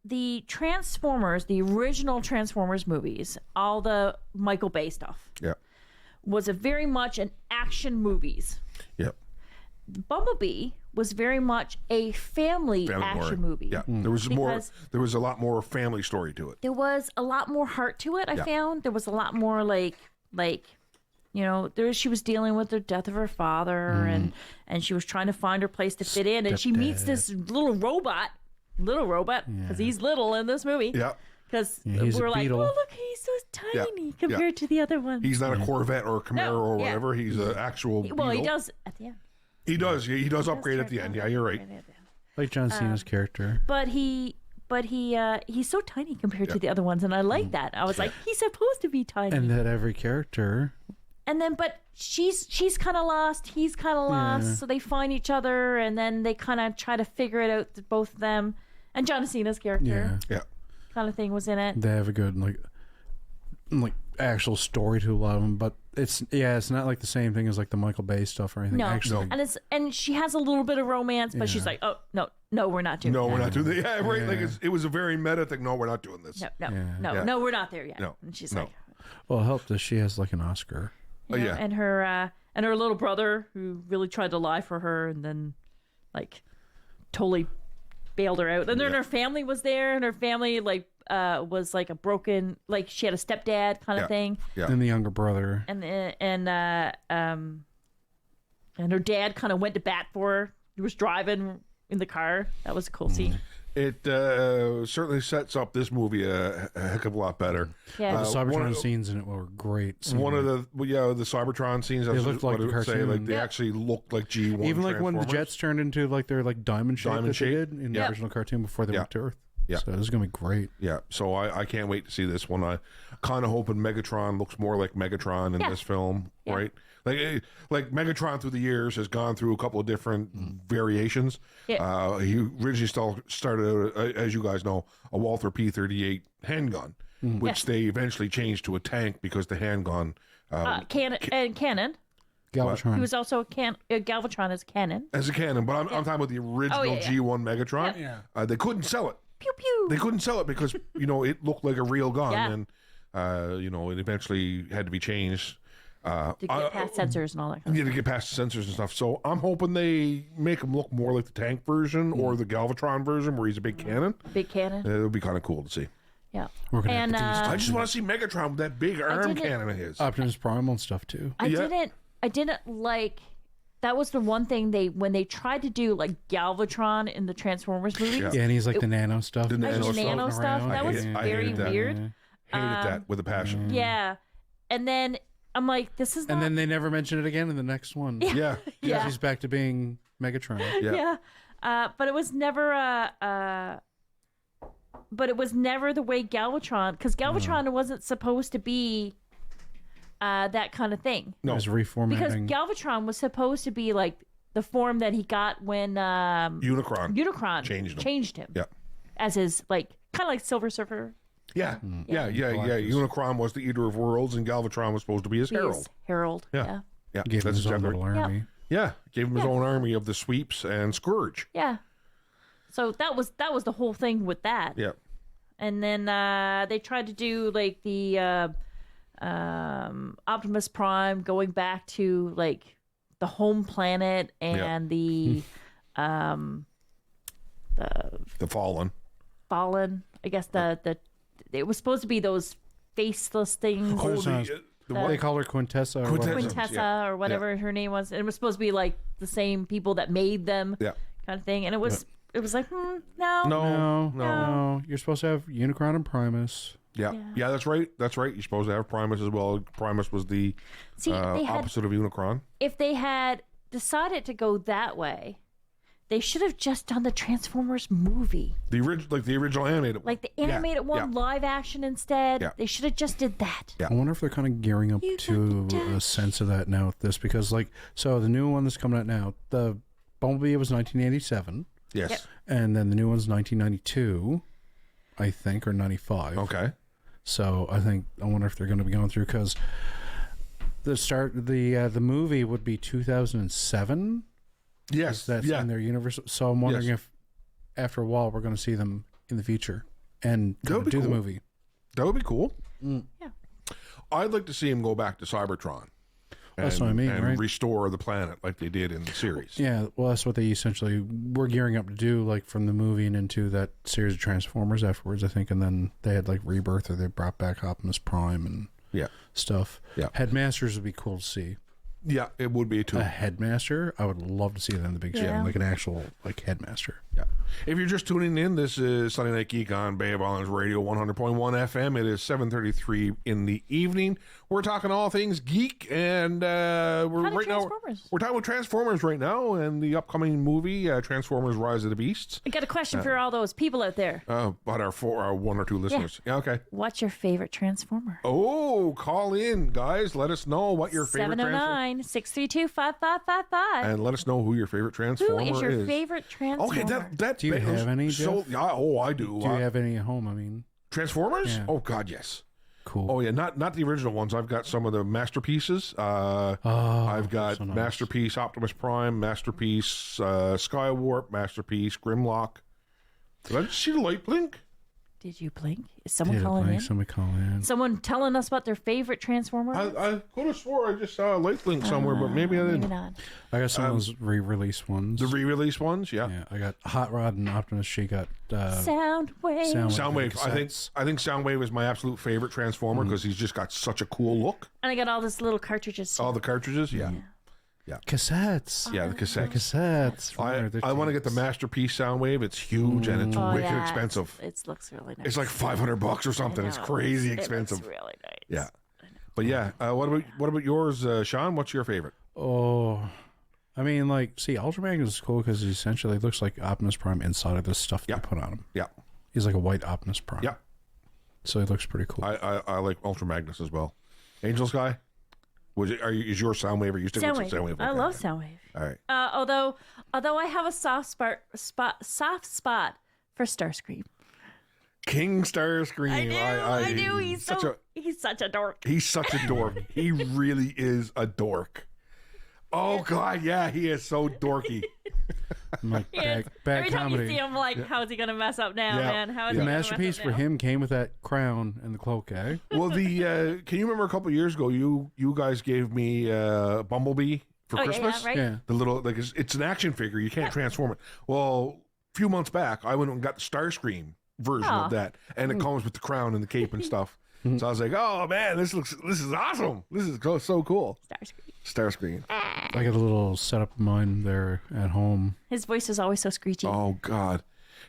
The Transformers, the original Transformers movies, all the Michael Bay stuff, was very much an action movies. Yep. Bumblebee was very much a family action movie. Yeah, there was more. There was a lot more family story to it. There was a lot more heart to it. I found there was a lot more like she was dealing with the death of her father, and she was trying to find her place to fit in, and she meets this little robot because he's little in this movie. Yeah. Because we're like, oh, look, he's so tiny compared to the other one. He's not a Corvette or a Camaro or whatever. He's an actual Well, he does at the end. He does. He does upgrade at the end. Yeah, you're right. Like John Cena's character. But he's so tiny compared to the other ones, and I like that. I was like, he's supposed to be tiny. And that every character. And then, but she's kind of lost. He's kind of lost. So they find each other, and then they kind of try to figure it out, both of them. And John Cena's character, kind of thing was in it. They have a good like actual story to a lot of them, but it's not like the same thing as like the Michael Bay stuff or anything. No, actually. And she has a little bit of romance, but she's like, oh no, we're not doing. No, that. We're not doing that. Yeah, right. Like it was a very meta thing. No, we're not doing this. No, we're not there yet. No, and she's like, well, it helped that she has like an Oscar. And her little brother who really tried to lie for her, and then like totally bailed her out. And then her family was there, and her family was like a broken, like she had a stepdad kind of thing. Yeah. And the younger brother. And her dad kind of went to bat for her. He was driving in the car. That was a cool scene. It certainly sets up this movie a heck of a lot better. Yeah. The Cybertron scenes in it were great. One of the Cybertron scenes. They looked like a cartoon. Like they actually looked like G1. Even like when the jets turned into like their like diamond shape that they did in the original cartoon before they went to Earth. Yeah, so this is gonna be great. Yeah, so I can't wait to see this one. I kind of hoping Megatron looks more like Megatron in this film, right? Like Megatron through the years has gone through a couple of different variations. Yeah. He originally started out, as you guys know, a Walther P-38 handgun, which they eventually changed to a tank because the handgun cannon. Galvatron. He was also Galvatron as a cannon. As a cannon, but I'm talking about the original G1 Megatron. Yeah. They couldn't sell it. Pew pew. They couldn't sell it because it looked like a real gun, and it eventually had to be changed. To get past sensors and all that. To get past the sensors and stuff. So I'm hoping they make him look more like the tank version or the Galvatron version, where he's a big cannon. Big cannon. It would be kind of cool to see. Yeah. We're gonna have I just want to see Megatron with that big arm cannon of his. Optimus Prime and stuff too. I didn't like. That was the one thing when they tried to do like Galvatron in the Transformers movie. Yeah, and he's like the nano stuff. The nano stuff. That was very weird. Hated that with a passion. Yeah. And then I'm like, this is not... And then they never mention it again in the next one. Yeah. He's back to being Megatron. Yeah. But it was never but it was never the way Galvatron, because Galvatron wasn't supposed to be that kind of thing. No, it was reformatting. Because Galvatron was supposed to be like the form that he got when Unicron changed him. Yeah. As his kind of like Silver Surfer. Yeah. Unicron was the Eater of Worlds, and Galvatron was supposed to be his herald. Herald. Yeah. Gave him his own little army. Yeah, gave him his own army of the Sweeps and Scourge. Yeah. So that was the whole thing with that. Yeah. And then they tried to do like the Optimus Prime going back to like the home planet and the Fallen. I guess it was supposed to be those faceless things. They called her Quintessa. Or whatever her name was. And it was supposed to be like the same people that made them, kind of thing. And it was like, no. You're supposed to have Unicron and Primus. Yeah, that's right. You're supposed to have Primus as well. Primus was the opposite of Unicron. If they had decided to go that way, they should have just done the Transformers movie. The original animated one. Like the animated one, live action instead. Yeah. They should have just did that. Yeah. I wonder if they're kind of gearing up to a sense of that now with this, because so the new one that's coming out now, the Bumblebee was 1987. Yes. Yep. And then the new one's 1992, I think, or 95. Okay. So I wonder if they're going to be going through, because the movie would be 2007. Yes, that's in their universe. So I'm wondering if after a while we're going to see them in the future and do the movie. That would be cool. Yeah. I'd like to see him go back to Cybertron. That's what I mean, and restore the planet like they did in the series. Yeah, well, that's what they essentially were gearing up to do, like from the movie and into that series of Transformers afterwards, I think. And then they had like Rebirth, or they brought back Optimus Prime and stuff. Yeah, Headmasters would be cool to see. Yeah, it would be too. A headmaster, I would love to see that in the big screen, like an actual headmaster. Yeah. If you're just tuning in, this is Sunday Night Geek on Bay of Islands Radio 100.1 FM. It is 7:33 in the evening. We're talking all things geek, and we're talking about Transformers right now, and the upcoming movie Transformers: Rise of the Beasts. I got a question for all those people out there. About our one or two listeners. Yeah, okay. What's your favorite Transformer? Oh, call in, guys. Let us know what your favorite Transformer. 709-632-5555. And let us know who your favorite Transformer is. Who is your favorite Transformer? Okay, do you have any, Jeff? I do. Do you have any at home? I mean, Transformers? Yeah. Oh God, yes. Cool. Oh yeah, not the original ones. I've got some of the masterpieces. I've got so nice. Masterpiece Optimus Prime, Masterpiece Skywarp, Masterpiece Grimlock. Did I just see the light blink? Did you blink? Is someone calling in? Somebody calling in. Someone telling us what their favorite Transformer is? I could have swore I just saw a light blink somewhere, but maybe I didn't. Maybe not. I got some of those re-release ones. The re-release ones, yeah. I got Hot Rod and Optimus. She got Soundwave. Soundwave. I think Soundwave is my absolute favorite Transformer because he's just got such a cool look. And I got all these little cartridges. All the cartridges, yeah. Yeah. Cassettes. Yeah, the cassette. Cassettes. I want to get the Masterpiece Soundwave. It's huge and it's wicked expensive. It looks really nice. It's like $500 or something. It's crazy expensive. It's really nice. Yeah. But yeah, what about yours, Sean? What's your favorite? Oh, I mean, like, see, Ultra Magnus is cool because he essentially looks like Optimus Prime inside of the stuff they put on him. Yeah. He's like a white Optimus Prime. Yeah. So he looks pretty cool. I like Ultra Magnus as well. Angel Sky? Is your Soundwave? Are you sticking with Soundwave? I love Soundwave. All right. Although I have a soft spot for Starscream. King Starscream. I do. He's such a dork. He's such a dork. He really is a dork. Oh God, yeah, he is so dorky. Like bad Every time comedy. you see him, like, how's he gonna mess up now, man? How is The he gonna masterpiece mess up for now? him came with that crown and the cloak, eh? Well, can you remember a couple of years ago? You guys gave me Bumblebee for Christmas. Yeah, right. Yeah. The little it's an action figure. You can't transform it. Well, a few months back, I went and got the Starscream version of that, and it comes with the crown and the cape and stuff. So I was like, "Oh man, this is awesome! This is so cool." Starscream. I got a little setup of mine there at home. His voice is always so screechy. Oh God,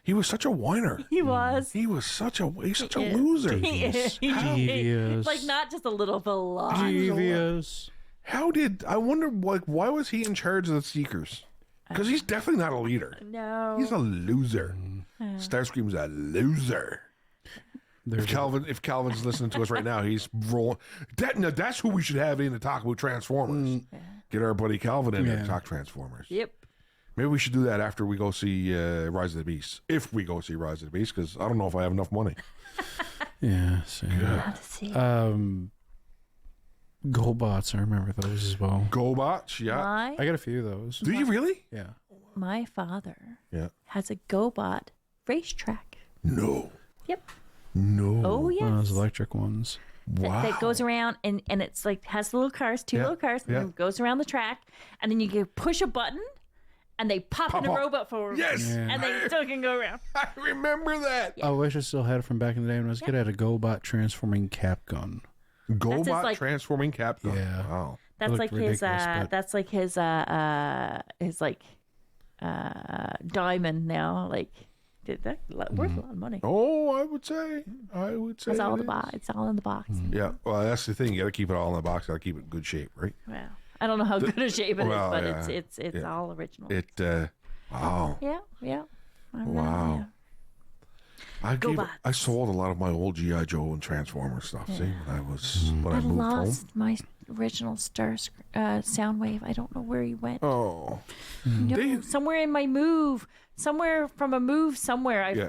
he was such a whiner. He was. He's such a loser. He is. Devious. Like, not just a little bit. Devious. I wonder, like, why was he in charge of the Seekers? Because he's definitely not a leader. No. He's a loser. Starscream's a loser. If Calvin's listening to us right now, he's rolling. That's who we should have in to talk about Transformers. Get our buddy Calvin in there to talk Transformers. Yep. Maybe we should do that after we go see Rise of the Beast. If we go see Rise of the Beast, because I don't know if I have enough money. Yeah. So, GoBots, I remember those as well. GoBots, yeah. I got a few of those. Do you really? Yeah. My father has a GoBot racetrack. No. Yep. No. Oh, yes. One of those electric ones. Wow. That goes around and it's like has little cars, two little cars, and then it goes around the track, and then you can push a button, and they pop in a robot forward. Yes. And they still can go around. I remember that. I wish I still had it from back in the day when I was a kid. I had a GoBot transforming cap gun. GoBot like, transforming cap gun. Yeah. Wow. That's like his diamond now. Like, that worth a lot of money. Oh, I would say It's all in the box. It's all in the box. Yeah. Well, that's the thing. You got to keep it all in the box. Got to keep it in good shape, right? Well, I don't know how good a shape it is, but it's all original. Wow. Yeah. Wow. I sold a lot of my old G.I. Joe and Transformer stuff. See, when I moved lost home. my original Soundwave. I don't know where he went. Oh. No, somewhere in my move, somewhere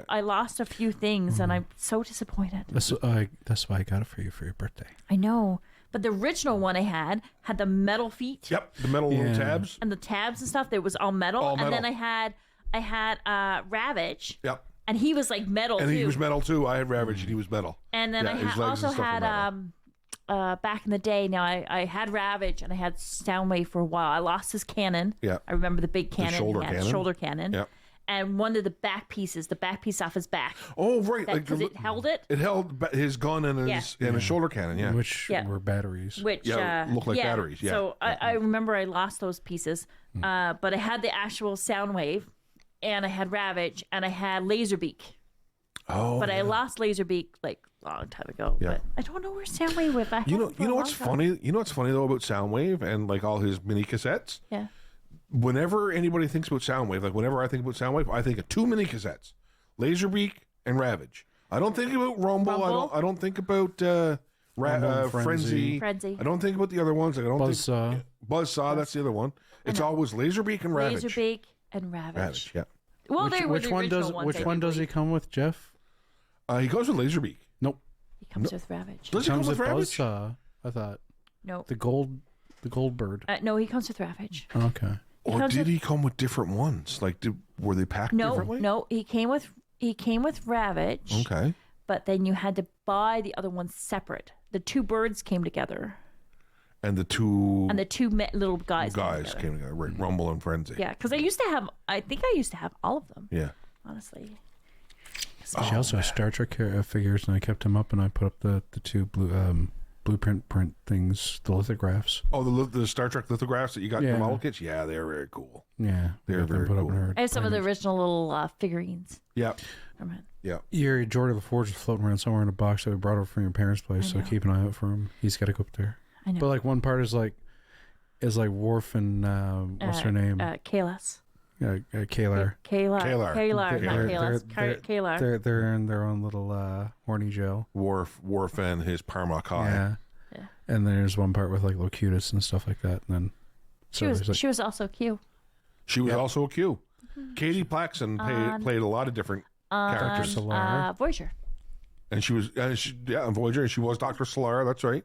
I lost a few things, and I'm so disappointed. That's why I got it for you for your birthday. I know, but the original one I had the metal feet. Yep, the metal little tabs. And the tabs and stuff. That was all metal. And then I had Ravage. Yep. And he was like metal too. And he was metal too. I had Ravage and he was metal. And then I also had back in the day. Now I had Ravage and I had Soundwave for a while. I lost his cannon. Yeah. I remember the big cannon. Shoulder cannon. Yeah. And one of the back piece off his back. Oh, right. Because it held it. It held his gun and his shoulder cannon, yeah. Which were batteries. Which looked like batteries, yeah. So I remember I lost those pieces. But I had the actual Soundwave, and I had Ravage, and I had Laserbeak. Oh. But I lost Laserbeak like a long time ago. Yeah. But I don't know where Soundwave went. You know what's funny? You know what's funny though about Soundwave and like all his mini cassettes? Yeah. Whenever anybody thinks about Soundwave, like whenever I think about Soundwave, I think of two mini cassettes, Laserbeak and Ravage. I don't think about Rumble. I don't think about Frenzy. Frenzy. I don't think about the other ones. I don't Buzzsaw. think Buzzsaw. That's the other one. It's always Laserbeak and Ravage. Laserbeak and Ravage. Ravage, yeah. Well, they were Which the one original does ones, which I one do does he believe. come with, Jeff? He goes with Laserbeak. Nope. He comes with Ravage. Does he come Comes with with Ravage? Buzzsaw. I thought No. the gold bird. No, he comes with Ravage. Okay. Or comes did with- he come with different ones? Like, were they packed differently? No, he came with Ravage. Okay. But then you had to buy the other ones separate. The two birds came together. And the two Little guys came together. Right, Rumble and Frenzy. Yeah, because I used to have all of them. Yeah. Honestly. She also has Star Trek figures, and I kept them up, and I put up the two blue blueprint print things, the lithographs. Oh, the Star Trek lithographs that you got in the model kits? Yeah, they're very cool. Yeah. They're very cool. I have some of the original little figurines. Yeah. From it. Yeah. Yuri Jordan of the Forge is floating around somewhere in a box that we brought over from your parents' place, so keep an eye out for him. He's got to go up there. I know. But like one part is like Worf and what's her name? Kalas. Kalar. Kalar. They're in their own little horny jail. Worf and his Parma Kai. Yeah. And then there's one part with like Locutus and stuff like that. And then she was also Q. She was also a Q. Katie Plaxton played a lot of different characters. Voyager. And she was on Voyager, and she was Dr. Solara. That's right.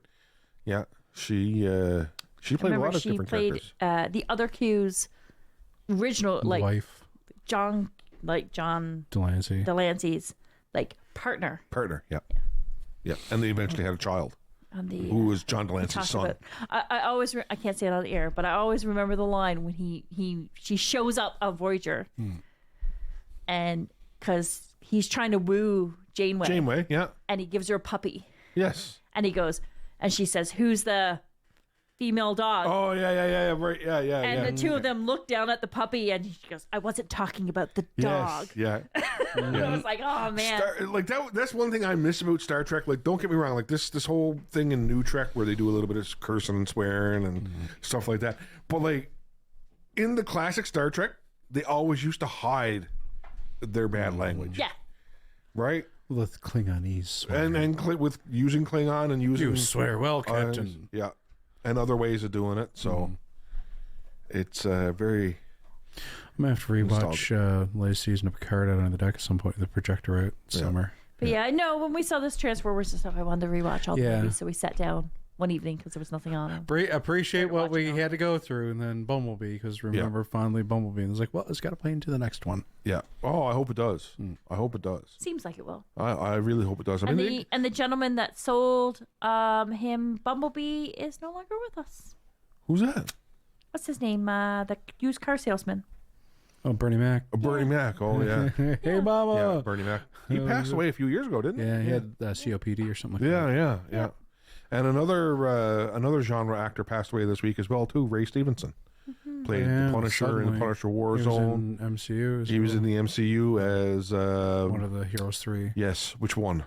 Yeah, she played a lot of different characters. The other Q's original wife, John Delancey's like partner. Yeah. And they eventually had a child. Who was John Delancey's son? I always I can't say it on the air, but I always remember the line when she shows up on Voyager, and because he's trying to woo Janeway, yeah, and he gives her a puppy. Yes, and he goes, and she says, "Who's the female dog?" Oh yeah, right, yeah. And the two of them look down at the puppy, and she goes, "I wasn't talking about the dog." Yeah. I was like, "Oh man!" That's one thing I miss about Star Trek. Like, don't get me wrong. Like this whole thing in New Trek where they do a little bit of cursing and swearing and stuff like that. But like in the classic Star Trek, they always used to hide their bad language. Yeah. Right. With Klingonese and with using Klingon and using you swear well, Captain. Yeah, and other ways of doing it. So it's very. I'm gonna have to rewatch latest season of Picard out on the deck at some point with the projector out summer. But yeah, I know when we saw this Transformers and stuff, I wanted to rewatch all the movies, so we sat down one evening because there was nothing on. Appreciate what we had to go through, and then Bumblebee, because remember fondly Bumblebee, and it's like, well, it's got to play into the next one. Yeah. Oh, I hope it does. I hope it does. Seems like it will. I really hope it does. I mean, and the gentleman that sold him Bumblebee is no longer with us. Who's that? What's his name? The used car salesman. Oh, Bernie Mac. Bernie Mac. Oh, yeah. Hey, Mama. Yeah, Bernie Mac. He passed away a few years ago, didn't he? Yeah, he had COPD or something like that. Yeah. And another genre actor passed away this week as well, too. Ray Stevenson. Played the Punisher in the Punisher Warzone. He was in MCU. He was in the MCU as... one of the Heroes 3. Yes. Which one?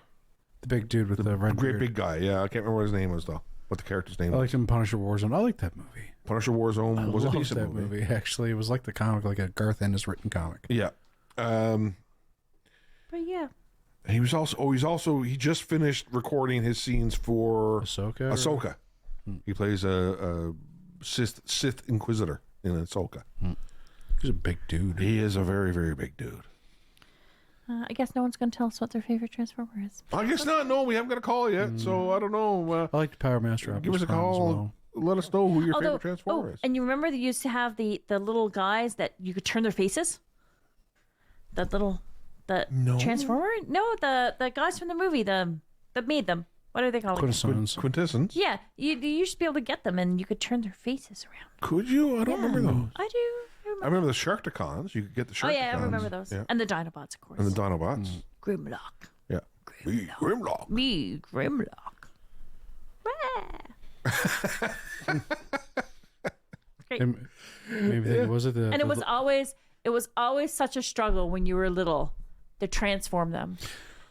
The big dude with the red great beard. Big guy. Yeah, I can't remember what his name was, though. What the character's name was. I liked him in Punisher Warzone. I liked that movie. Punisher Warzone was a decent that movie. Actually, it was like the comic, like a Garth Ennis written comic. Yeah. But yeah. He just finished recording his scenes for Ahsoka. He plays a Sith Inquisitor in Ahsoka. He's a big dude. He is a very, very big dude. I guess no one's going to tell us what their favorite Transformer is. I guess not. No, we haven't got a call yet, so I don't know. I like the Power Master. Give us a call. Well. Let us know who your favorite Transformer is. And you remember they used to have the little guys that you could turn their faces? Transformer? No, the guys from the movie that made them. What are they called? Quintessence? Yeah, you used to be able to get them, and you could turn their faces around. Could you? I don't remember those. I do. I remember the Sharkticons. You could get the Sharkticons. Oh, yeah, I remember those. Yeah. And the Dinobots, of course. And the Dinobots. Grimlock. Yeah. Grimlock. Me, Grimlock. Maybe was it the... And it was always such a struggle when you were little to transform them.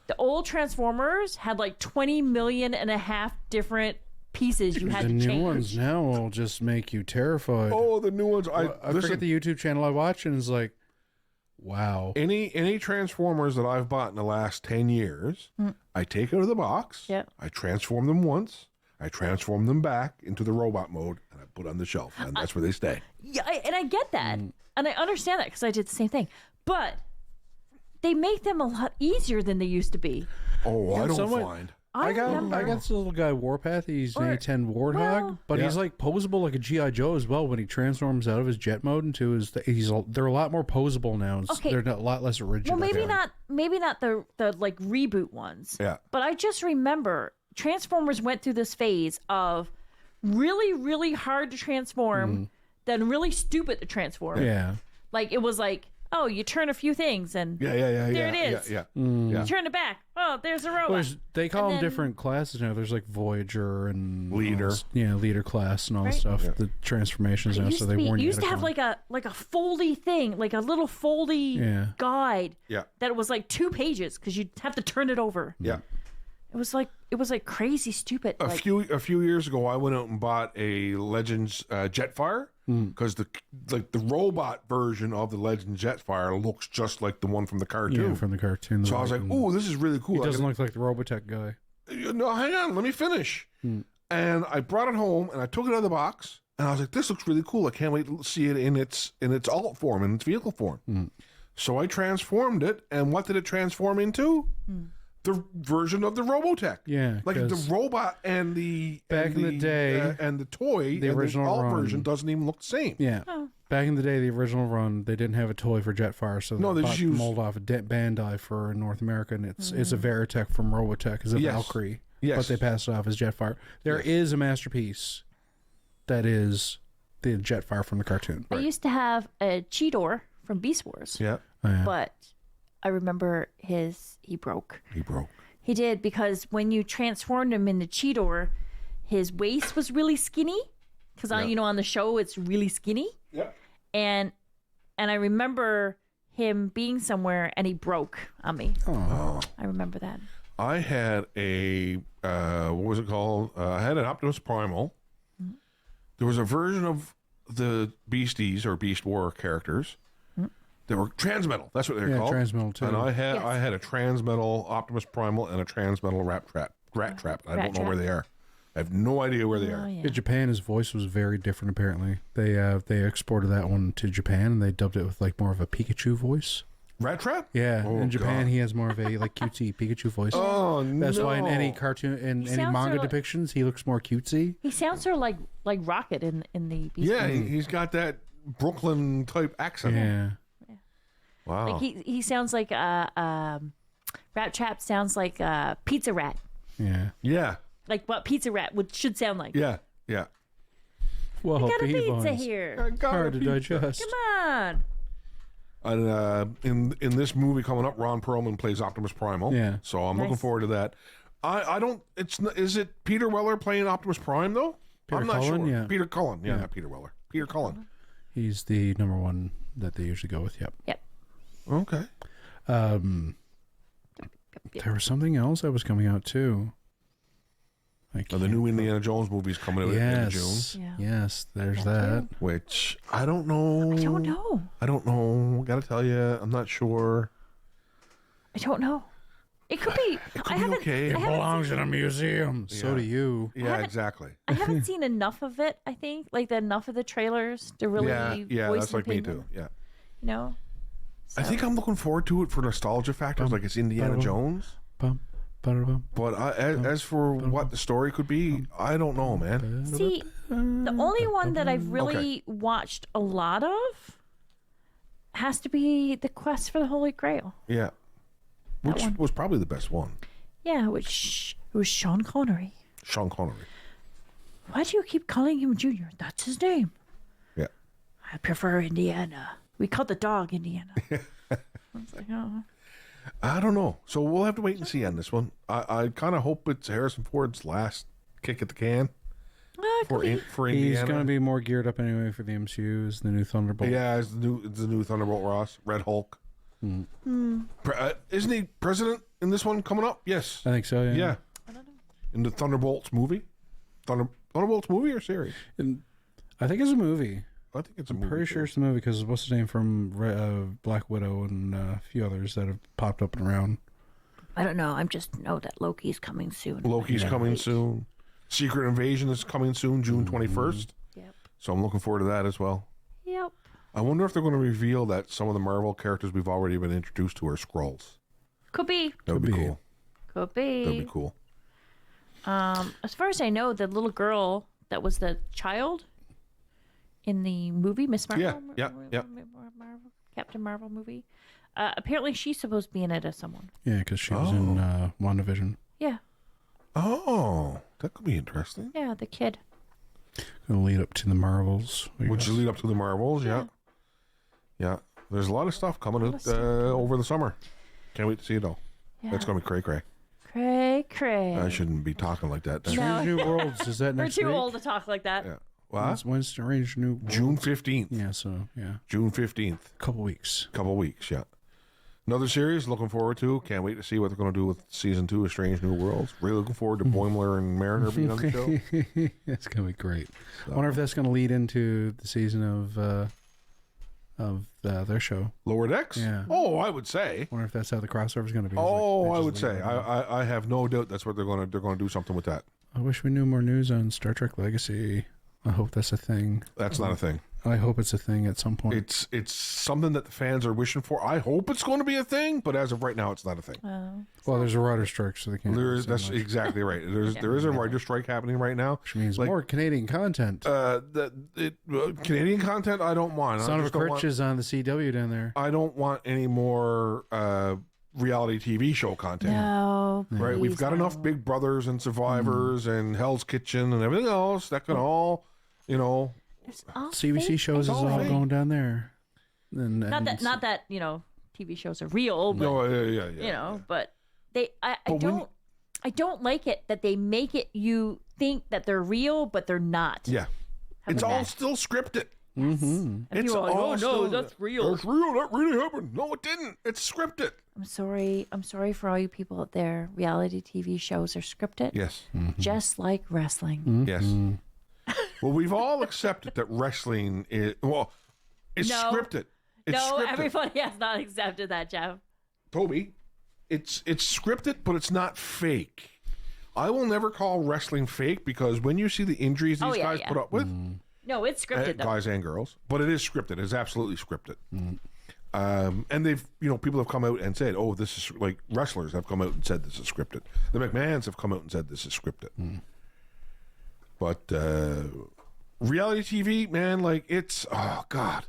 The old Transformers had like 20 million and a half different pieces you had to change. The new ones now will just make you terrified. Oh, the new ones. I forget the YouTube channel I watch, and it's like, wow. Any Transformers that I've bought in the last 10 years, I take out of the box. Yep. I transform them once. I transform them back into the robot mode, and I put on the shelf, and that's where they stay. Yeah, and I get that, and I understand that because I did the same thing. But they make them a lot easier than they used to be. Oh, I don't find. I got this little guy Warpath. He's an A10 Warthog, but he's like posable like a GI Joe as well. When he transforms out of his jet mode into his, they're a lot more posable now. They're a lot less rigid. Well, maybe not the like reboot ones. Yeah. But I just remember Transformers went through this phase of really, really hard to transform, then really stupid to transform. Yeah. Like it was like oh, you turn a few things and Yeah. there it is. Yeah. You turn it back. Oh, there's a robot. Well, they call And them then- different classes now. There's like Voyager and Leader. all this- leader class and all Right. the stuff. The transformations now, so they warn you. You used to ahead have of time. like a foldy thing, like a little foldy guide. Yeah. That was like 2 pages because you'd have to turn it over. Yeah. It was like crazy stupid. A few years ago, I went out and bought a Legends Jetfire because the robot version of the Legends Jetfire looks just like the one from the cartoon. Yeah, from the cartoon. So I was like, "Oh, this is really cool." He doesn't look like the Robotech guy. No, hang on, let me finish. And I brought it home and I took it out of the box and I was like, "This looks really cool. I can't wait to see it in its alt form, in its vehicle form." So I transformed it, and what did it transform into? The version of the Robotech. Yeah, like the 'cause robot and the back in the day, and the toy, the original alt run- version doesn't even look the same. Yeah. Back in the day, the original run, they didn't have a toy for Jetfire, so No, they bought just the used- mold off of Bandai for North America, and it's a Veritech from Robotech, it's a Yes. Valkyrie, Yes. but they passed it off as Jetfire. There is a masterpiece that is the Jetfire from the cartoon. I used to have a Cheetor from Beast Wars. Yeah, Oh, yeah. But I remember he broke. he broke. He did, because when you transformed him into Cheetor, his waist was really skinny. Because on the show it's really skinny. Yeah. And I remember him being somewhere and he broke on me. Oh. I remember that. I had a what was it called? I had an Optimus Primal. There was a version of the Beasties or Beast War characters. They were Transmetal. That's what they're Yeah, called. Transmetal, too. And I Yes. had a Transmetal Optimus Primal and a Transmetal Rat Trap. I don't know where they are. I have no idea where they are. Yeah. In Japan, his voice was very different. Apparently, they exported that one to Japan and they dubbed it with like more of a Pikachu voice. Rat Trap? Yeah, Oh, in Japan, God. he has more of a like cutesy Pikachu voice. Oh, That's why in any no. cartoon, in any sounds manga sort of depictions, he looks more cutesy. He sounds sort of like Rocket in the Beast Yeah, Wars. he's got that Brooklyn type accent. Yeah, Wow. Like he sounds like Rat Trap sounds like Pizza Rat. yeah. Yeah. Like what Pizza Rat should sound like. Yeah. Yeah. Well, Got a pizza Beavons. here. Hard to digest. Come on. And in this movie coming up, Ron Perlman plays Optimus Primal. Yeah. So I'm looking Nice. forward to that. I don't. Is it Peter Weller playing Optimus Prime though? Peter I'm not Cullen, sure. yeah. Peter Cullen. Yeah, not Peter Weller. Peter Cullen. He's the number one that they usually go with. Yep. Yep. Okay. There was something else that was coming out too. The new Indiana Jones movie's coming out in June. Yeah. Yes, there's That that. Which I don't know. I don't know. I don't know. Gotta tell you, I'm not sure. I don't know. It could be. It could be okay. It belongs in a museum. So do you. Yeah, exactly. I haven't seen enough of it. I think enough of the trailers to really Yeah, voice that's an like me opinion, too. Yeah. You know. I think I'm looking forward to it for nostalgia factors, like it's Indiana Jones. Bum, ba-da-bum. But as for what the story could be, I don't know, man. See, the only one that I've really watched a lot of has to be the Quest for the Holy Grail. Yeah. Which one. was probably the best one. Yeah, which was Sean Connery. Sean Connery. Why do you keep calling him Junior? That's his name. Yeah. I prefer Indiana. We call the dog Indiana. I was like, oh. I don't know. So we'll have to wait and see on this one. I kind of hope it's Harrison Ford's last kick at the can for Indiana. He's going to be more geared up anyway for the MCU as the new Thunderbolt. Yeah, it's the new Thunderbolt Ross, Red Hulk. Isn't he president in this one coming up? Yes. I think so, yeah. Yeah. I don't know. In the Thunderbolts movie? Thunderbolts movie or series? And I think it's a movie. I think it's a movie. Pretty sure it's the movie because what's his name from Black Widow and a few others that have popped up and around. I don't know. I just know that Loki's coming soon. Loki's coming soon. Secret Invasion is coming soon, June 21st. Yep. So I'm looking forward to that as well. Yep. I wonder if they're going to reveal that some of the Marvel characters we've already been introduced to are Skrulls. Could be. That would be Could be. cool. Could be. That'd be cool. As far as I know, the little girl that was the child in the movie, Miss Marvel, Yeah. Captain Marvel movie. Apparently, she's supposed to be in it as someone. Yeah, because she was in WandaVision. Yeah, Oh, that could be interesting. yeah, the kid. Going to lead up to the Marvels. I Would guess. you lead up to the Marvels? Yeah. Yeah. there's a lot of stuff coming out over the summer. Can't wait to see it all. Yeah. It's going to be cray-cray. Cray-cray. I shouldn't be talking like that. Strange New Worlds, is that next week? We're too old to talk like that. Yeah. What? When's Strange New Worlds? June 15th. Yeah, so, yeah. June 15th. Couple weeks, yeah. Another series, looking forward to. Can't wait to see what they're going to do with season 2 of Strange New Worlds. Really looking forward to Boimler and Mariner being on the show. That's going to be great. I wonder if that's going to lead into the season of their show. Lower Decks? Yeah. Oh, I would say. I wonder if that's how the crossover is going to be. Oh, I would say. I have no doubt that's what they're going to do something with that. I wish we knew more news on Star Trek Legacy. I hope that's a thing. That's not a thing. I hope it's a thing at some point. It's something that the fans are wishing for. I hope it's going to be a thing, but as of right now, it's not a thing. Well, there's a writer strike, so they can't. That's exactly right. There is a writer strike happening right now, which means more Canadian content. Canadian content, I don't want. Son of a Critch is on the CW down there. I don't want any more reality TV show content. No, right? We've got enough Big Brothers and Survivors and Hell's Kitchen and everything else that can all, CBC shows is all going down there. Not that TV shows are real, but but I don't like it that they make it you think that they're real, but they're not. Yeah, it's all still scripted. Mm-hmm. It's all like, oh no, that's real. That's real. That really happened. No, it didn't. It's scripted. I'm sorry for all you people out there. Reality TV shows are scripted. Yes. Just like wrestling. Mm-hmm. Yes. Well, we've all accepted that wrestling is scripted. It's scripted. Everybody has not accepted that, Jeff. Toby, it's scripted, but it's not fake. I will never call wrestling fake because when you see the injuries these guys put up with, no, it's scripted, guys and girls, but it is scripted. It's absolutely scripted. And they've, people have come out and said, "Oh, this is like wrestlers have come out and said this is scripted." The McMahons have come out and said this is scripted. But reality TV, man, like it's God,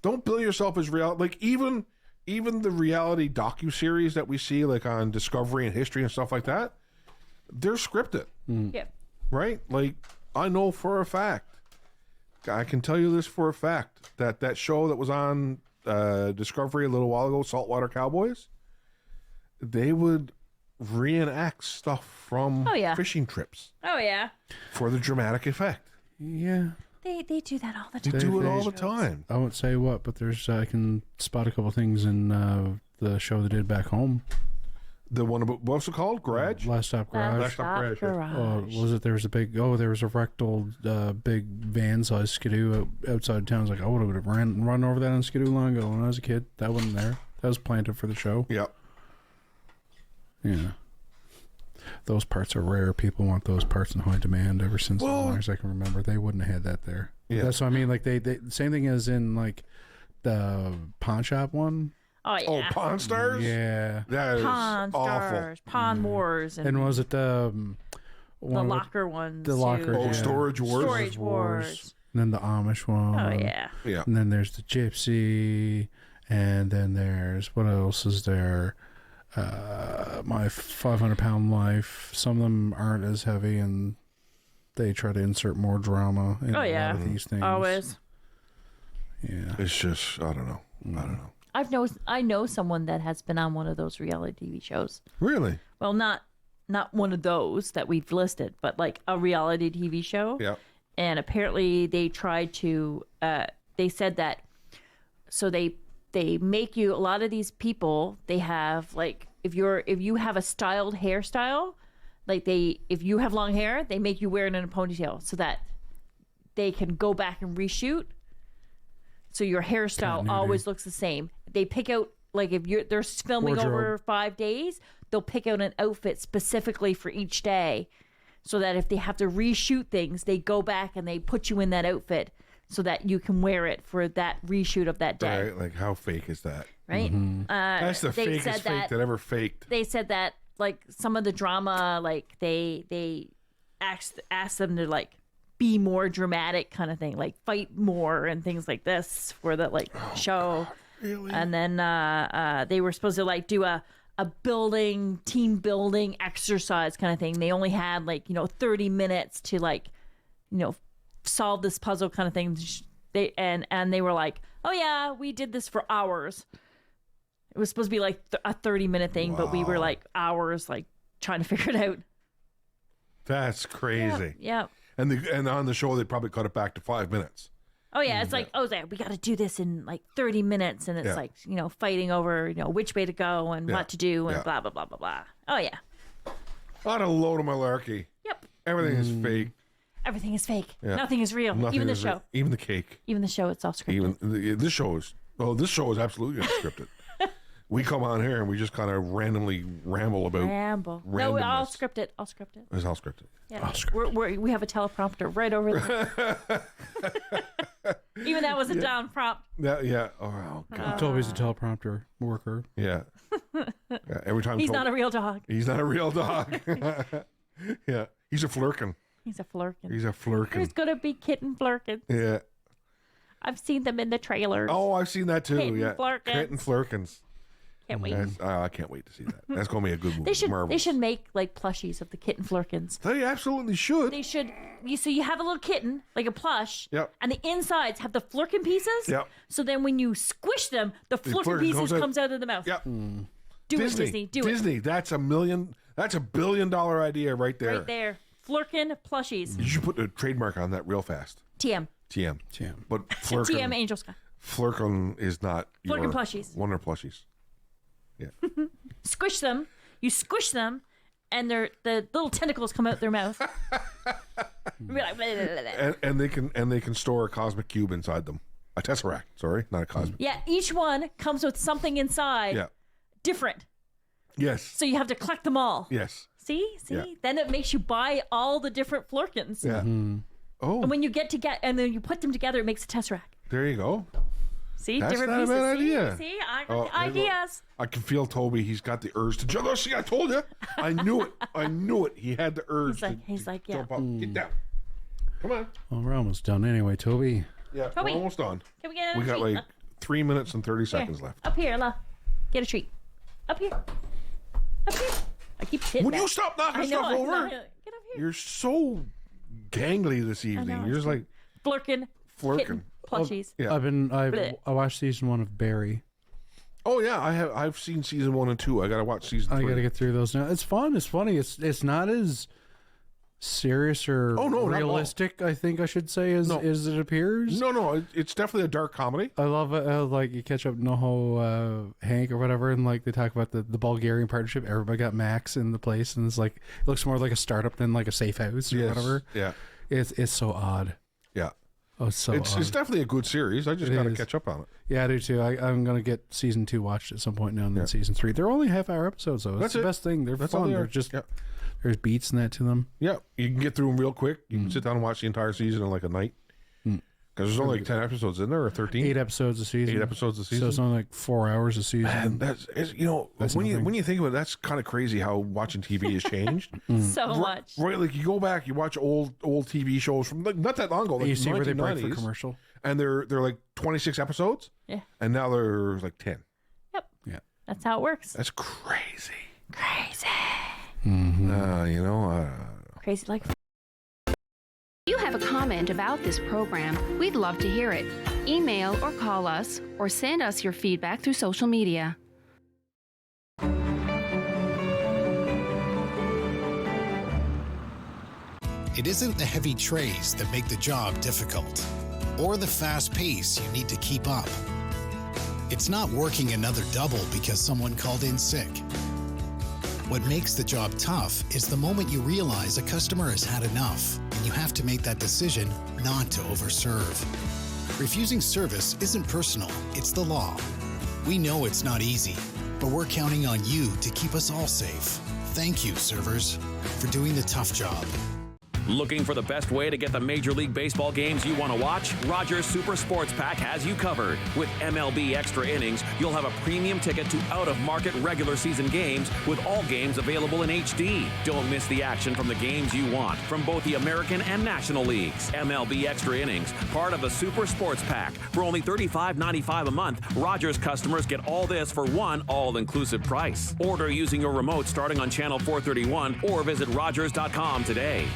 don't bill yourself as real. Like even the reality docuseries that we see, like on Discovery and History and stuff like that, they're scripted. Yeah. Right? Like I know for a fact, I can tell you this for a fact that show that was on Discovery a little while ago, Saltwater Cowboys, they would reenact stuff from fishing trips. Oh yeah. For the dramatic effect. Yeah. They do that all the time. They do it all the time. I won't say what, but I can spot a couple things in the show they did back home. The one about, what's it called? Garage? Last Stop Garage. Last Stop Garage. Was it? There was a wrecked old big van-sized Skidoo outside town. I was like, I would have run over that on Skidoo long ago when I was a kid. That wasn't there. That was planted for the show. Yep. Yeah. Those parts are rare. People want those parts in high demand ever since as long as I can remember. They wouldn't have had that there. Yeah. That's what I mean. Like they same thing as in like the pawn shop one. Oh yeah. Oh, Pawn Stars? Yeah. That is Pawn awful. Stars, Pawn Wars, and was it the locker ones? The locker. Too. Oh, Storage Wars. Storage Wars. And then the Amish one. Oh yeah. Yeah. And then there's the Gypsy, and then there's what else is there? My 500-pound life. Some of them aren't as heavy, and they try to insert more drama in a lot of these things. Always. Yeah. It's just I don't know. I know someone that has been on one of those reality TV shows. Really? Well, not one of those that we've listed, but like a reality TV show. Yeah. And apparently they tried to. They said that. So they make you, a lot of these people, they have like if you have a styled hairstyle, like if you have long hair, they make you wear it in a ponytail so that they can go back and reshoot. So your hairstyle always looks the same. They pick out, like if they're filming wardrobe over 5 days, they'll pick out an outfit specifically for each day, so that if they have to reshoot things, they go back and they put you in that outfit so that you can wear it for that reshoot of that day. Right? Like how fake is that? Right? That's the fakest fake that ever faked. They said that like some of the drama, like they asked them to like be more dramatic kind of thing, like fight more and things like this for the show. God, really? And then they were supposed to like do a team building exercise kind of thing. They only had 30 minutes to solve this puzzle kind of thing. they were like, oh yeah, we did this for hours. It was supposed to be like a 30-minute thing, but we were like hours, like trying to figure it out. That's crazy. Yeah. And on the show, they probably cut it back to 5 minutes. Oh yeah, it's like, we got to do this in like 30 minutes, and it's like, fighting over, which way to go and what to do and blah blah blah blah blah. Oh yeah. What a load of malarkey. Yep. Everything is fake. Everything is fake. Yeah. Nothing is real. Nothing Even the is show. Even the cake. Even the show itself scripted. This show is absolutely unscripted. We come on here and we just kind of randomly ramble about. No, I'll script it. It's all scripted. Yeah. We have a teleprompter right over there. Even that was a down prompt. Yeah. Oh, God. Toby's a teleprompter worker. Yeah. Every time he's not a real dog. He's not a real dog. Yeah. He's a flirkin. He's a flirkin. There's gonna be kitten flirkins. Yeah. I've seen them in the trailers. Oh, I've seen that too. Kitten flirkins. Kitten flirkins. Can't wait. I can't wait to see that. That's going to be a good movie. They should make like plushies of the kitten flirkins. They absolutely should. They should. You have a little kitten, like a plush. Yep. And the insides have the flirkin pieces. Yep. So then when you squish them, the flirkin pieces comes out of the mouth. Yep. Do it, Disney. Do it. Disney. That's $1 billion idea right there. Right there. Flirkin plushies. You should put a trademark on that real fast. TM. But Flirkin. TM Angel Sky. Flirkin is not Flirkin plushies. Wonder plushies. Yeah. Squish them. You squish them, and the little tentacles come out their mouth. and they can store a cosmic cube inside them. A tesseract. Sorry, not a cosmic. Yeah, each one comes with something inside. Yeah. Different. Yes. So you have to collect them all. Yes. See? Yeah. Then it makes you buy all the different flirkins. Yeah. Oh. And when you and then you put them together, it makes a tesseract. There you go. See, that's different not pieces. A bad idea. See, I got the ideas. I can feel Toby. He's got the urge to jump. Oh, see, I told you. I knew it. He had the urge. He's like, jump up. Get down. Come on. Well, we're almost done anyway, Toby. Yeah, Toby, we're almost done. Can we get a treat? got like 3 minutes and 30 seconds left. Up here, La. Get a treat. Up here. I keep hitting. Would you stop knocking stuff over? Get up here. You're so gangly this evening. You're just like flirkin. Plushies. Yeah. I watched season 1 of Barry. Oh yeah, I've seen season 1 and 2. I gotta watch season 3. I gotta get through those now. It's fun. It's funny. It's not as serious or realistic, I think I should say, as it appears. No, it's definitely a dark comedy. I love it. Like you catch up Noho Hank or whatever, and like they talk about the Bulgarian partnership. Everybody got Max in the place, and it's like it looks more like a startup than like a safe house or whatever. Yeah, it's so odd. Yeah. Oh, it's definitely a good series. I just got to catch up on it. Yeah, I do too. I'm going to get season 2 watched at some point now, and then season 3. They're only half-hour episodes, though. That's the best thing. They're fun. They're just there's beats and that to them. Yeah, you can get through them real quick. You can sit down and watch the entire season in like a night. Because there's only like 10 episodes in there, or 13. 8 episodes a season. 8 episodes a season. So it's only like 4 hours a season. And that's when you think about it, that's kind of crazy how watching TV has changed. So much. Right, like you go back, you watch old TV shows from like, not that long ago, like you see 1990s, where they break for commercial, and they're like 26 episodes. Yeah. And now there's like 10. Yep. Yeah. That's how it works. That's crazy. Crazy. Crazy like. If you have a comment about this program, we'd love to hear it. Email or call us, or send us your feedback through social media. It isn't the heavy trays that make the job difficult, or the fast pace you need to keep up. It's not working another double because someone called in sick. What makes the job tough is the moment you realize a customer has had enough and you have to make that decision not to overserve. Refusing service isn't personal, it's the law. We know it's not easy, but we're counting on you to keep us all safe. Thank you, servers, for doing the tough job. Looking for the best way to get the Major League Baseball games you want to watch? Rogers Super Sports Pack has you covered. With MLB Extra Innings, you'll have a premium ticket to out-of-market regular season games with all games available in HD. Don't miss the action from the games you want from both the American and National Leagues. MLB Extra Innings, part of the Super Sports Pack. For only $35.95 a month, Rogers customers get all this for one all-inclusive price. Order using your remote starting on channel 431 or visit Rogers.com today.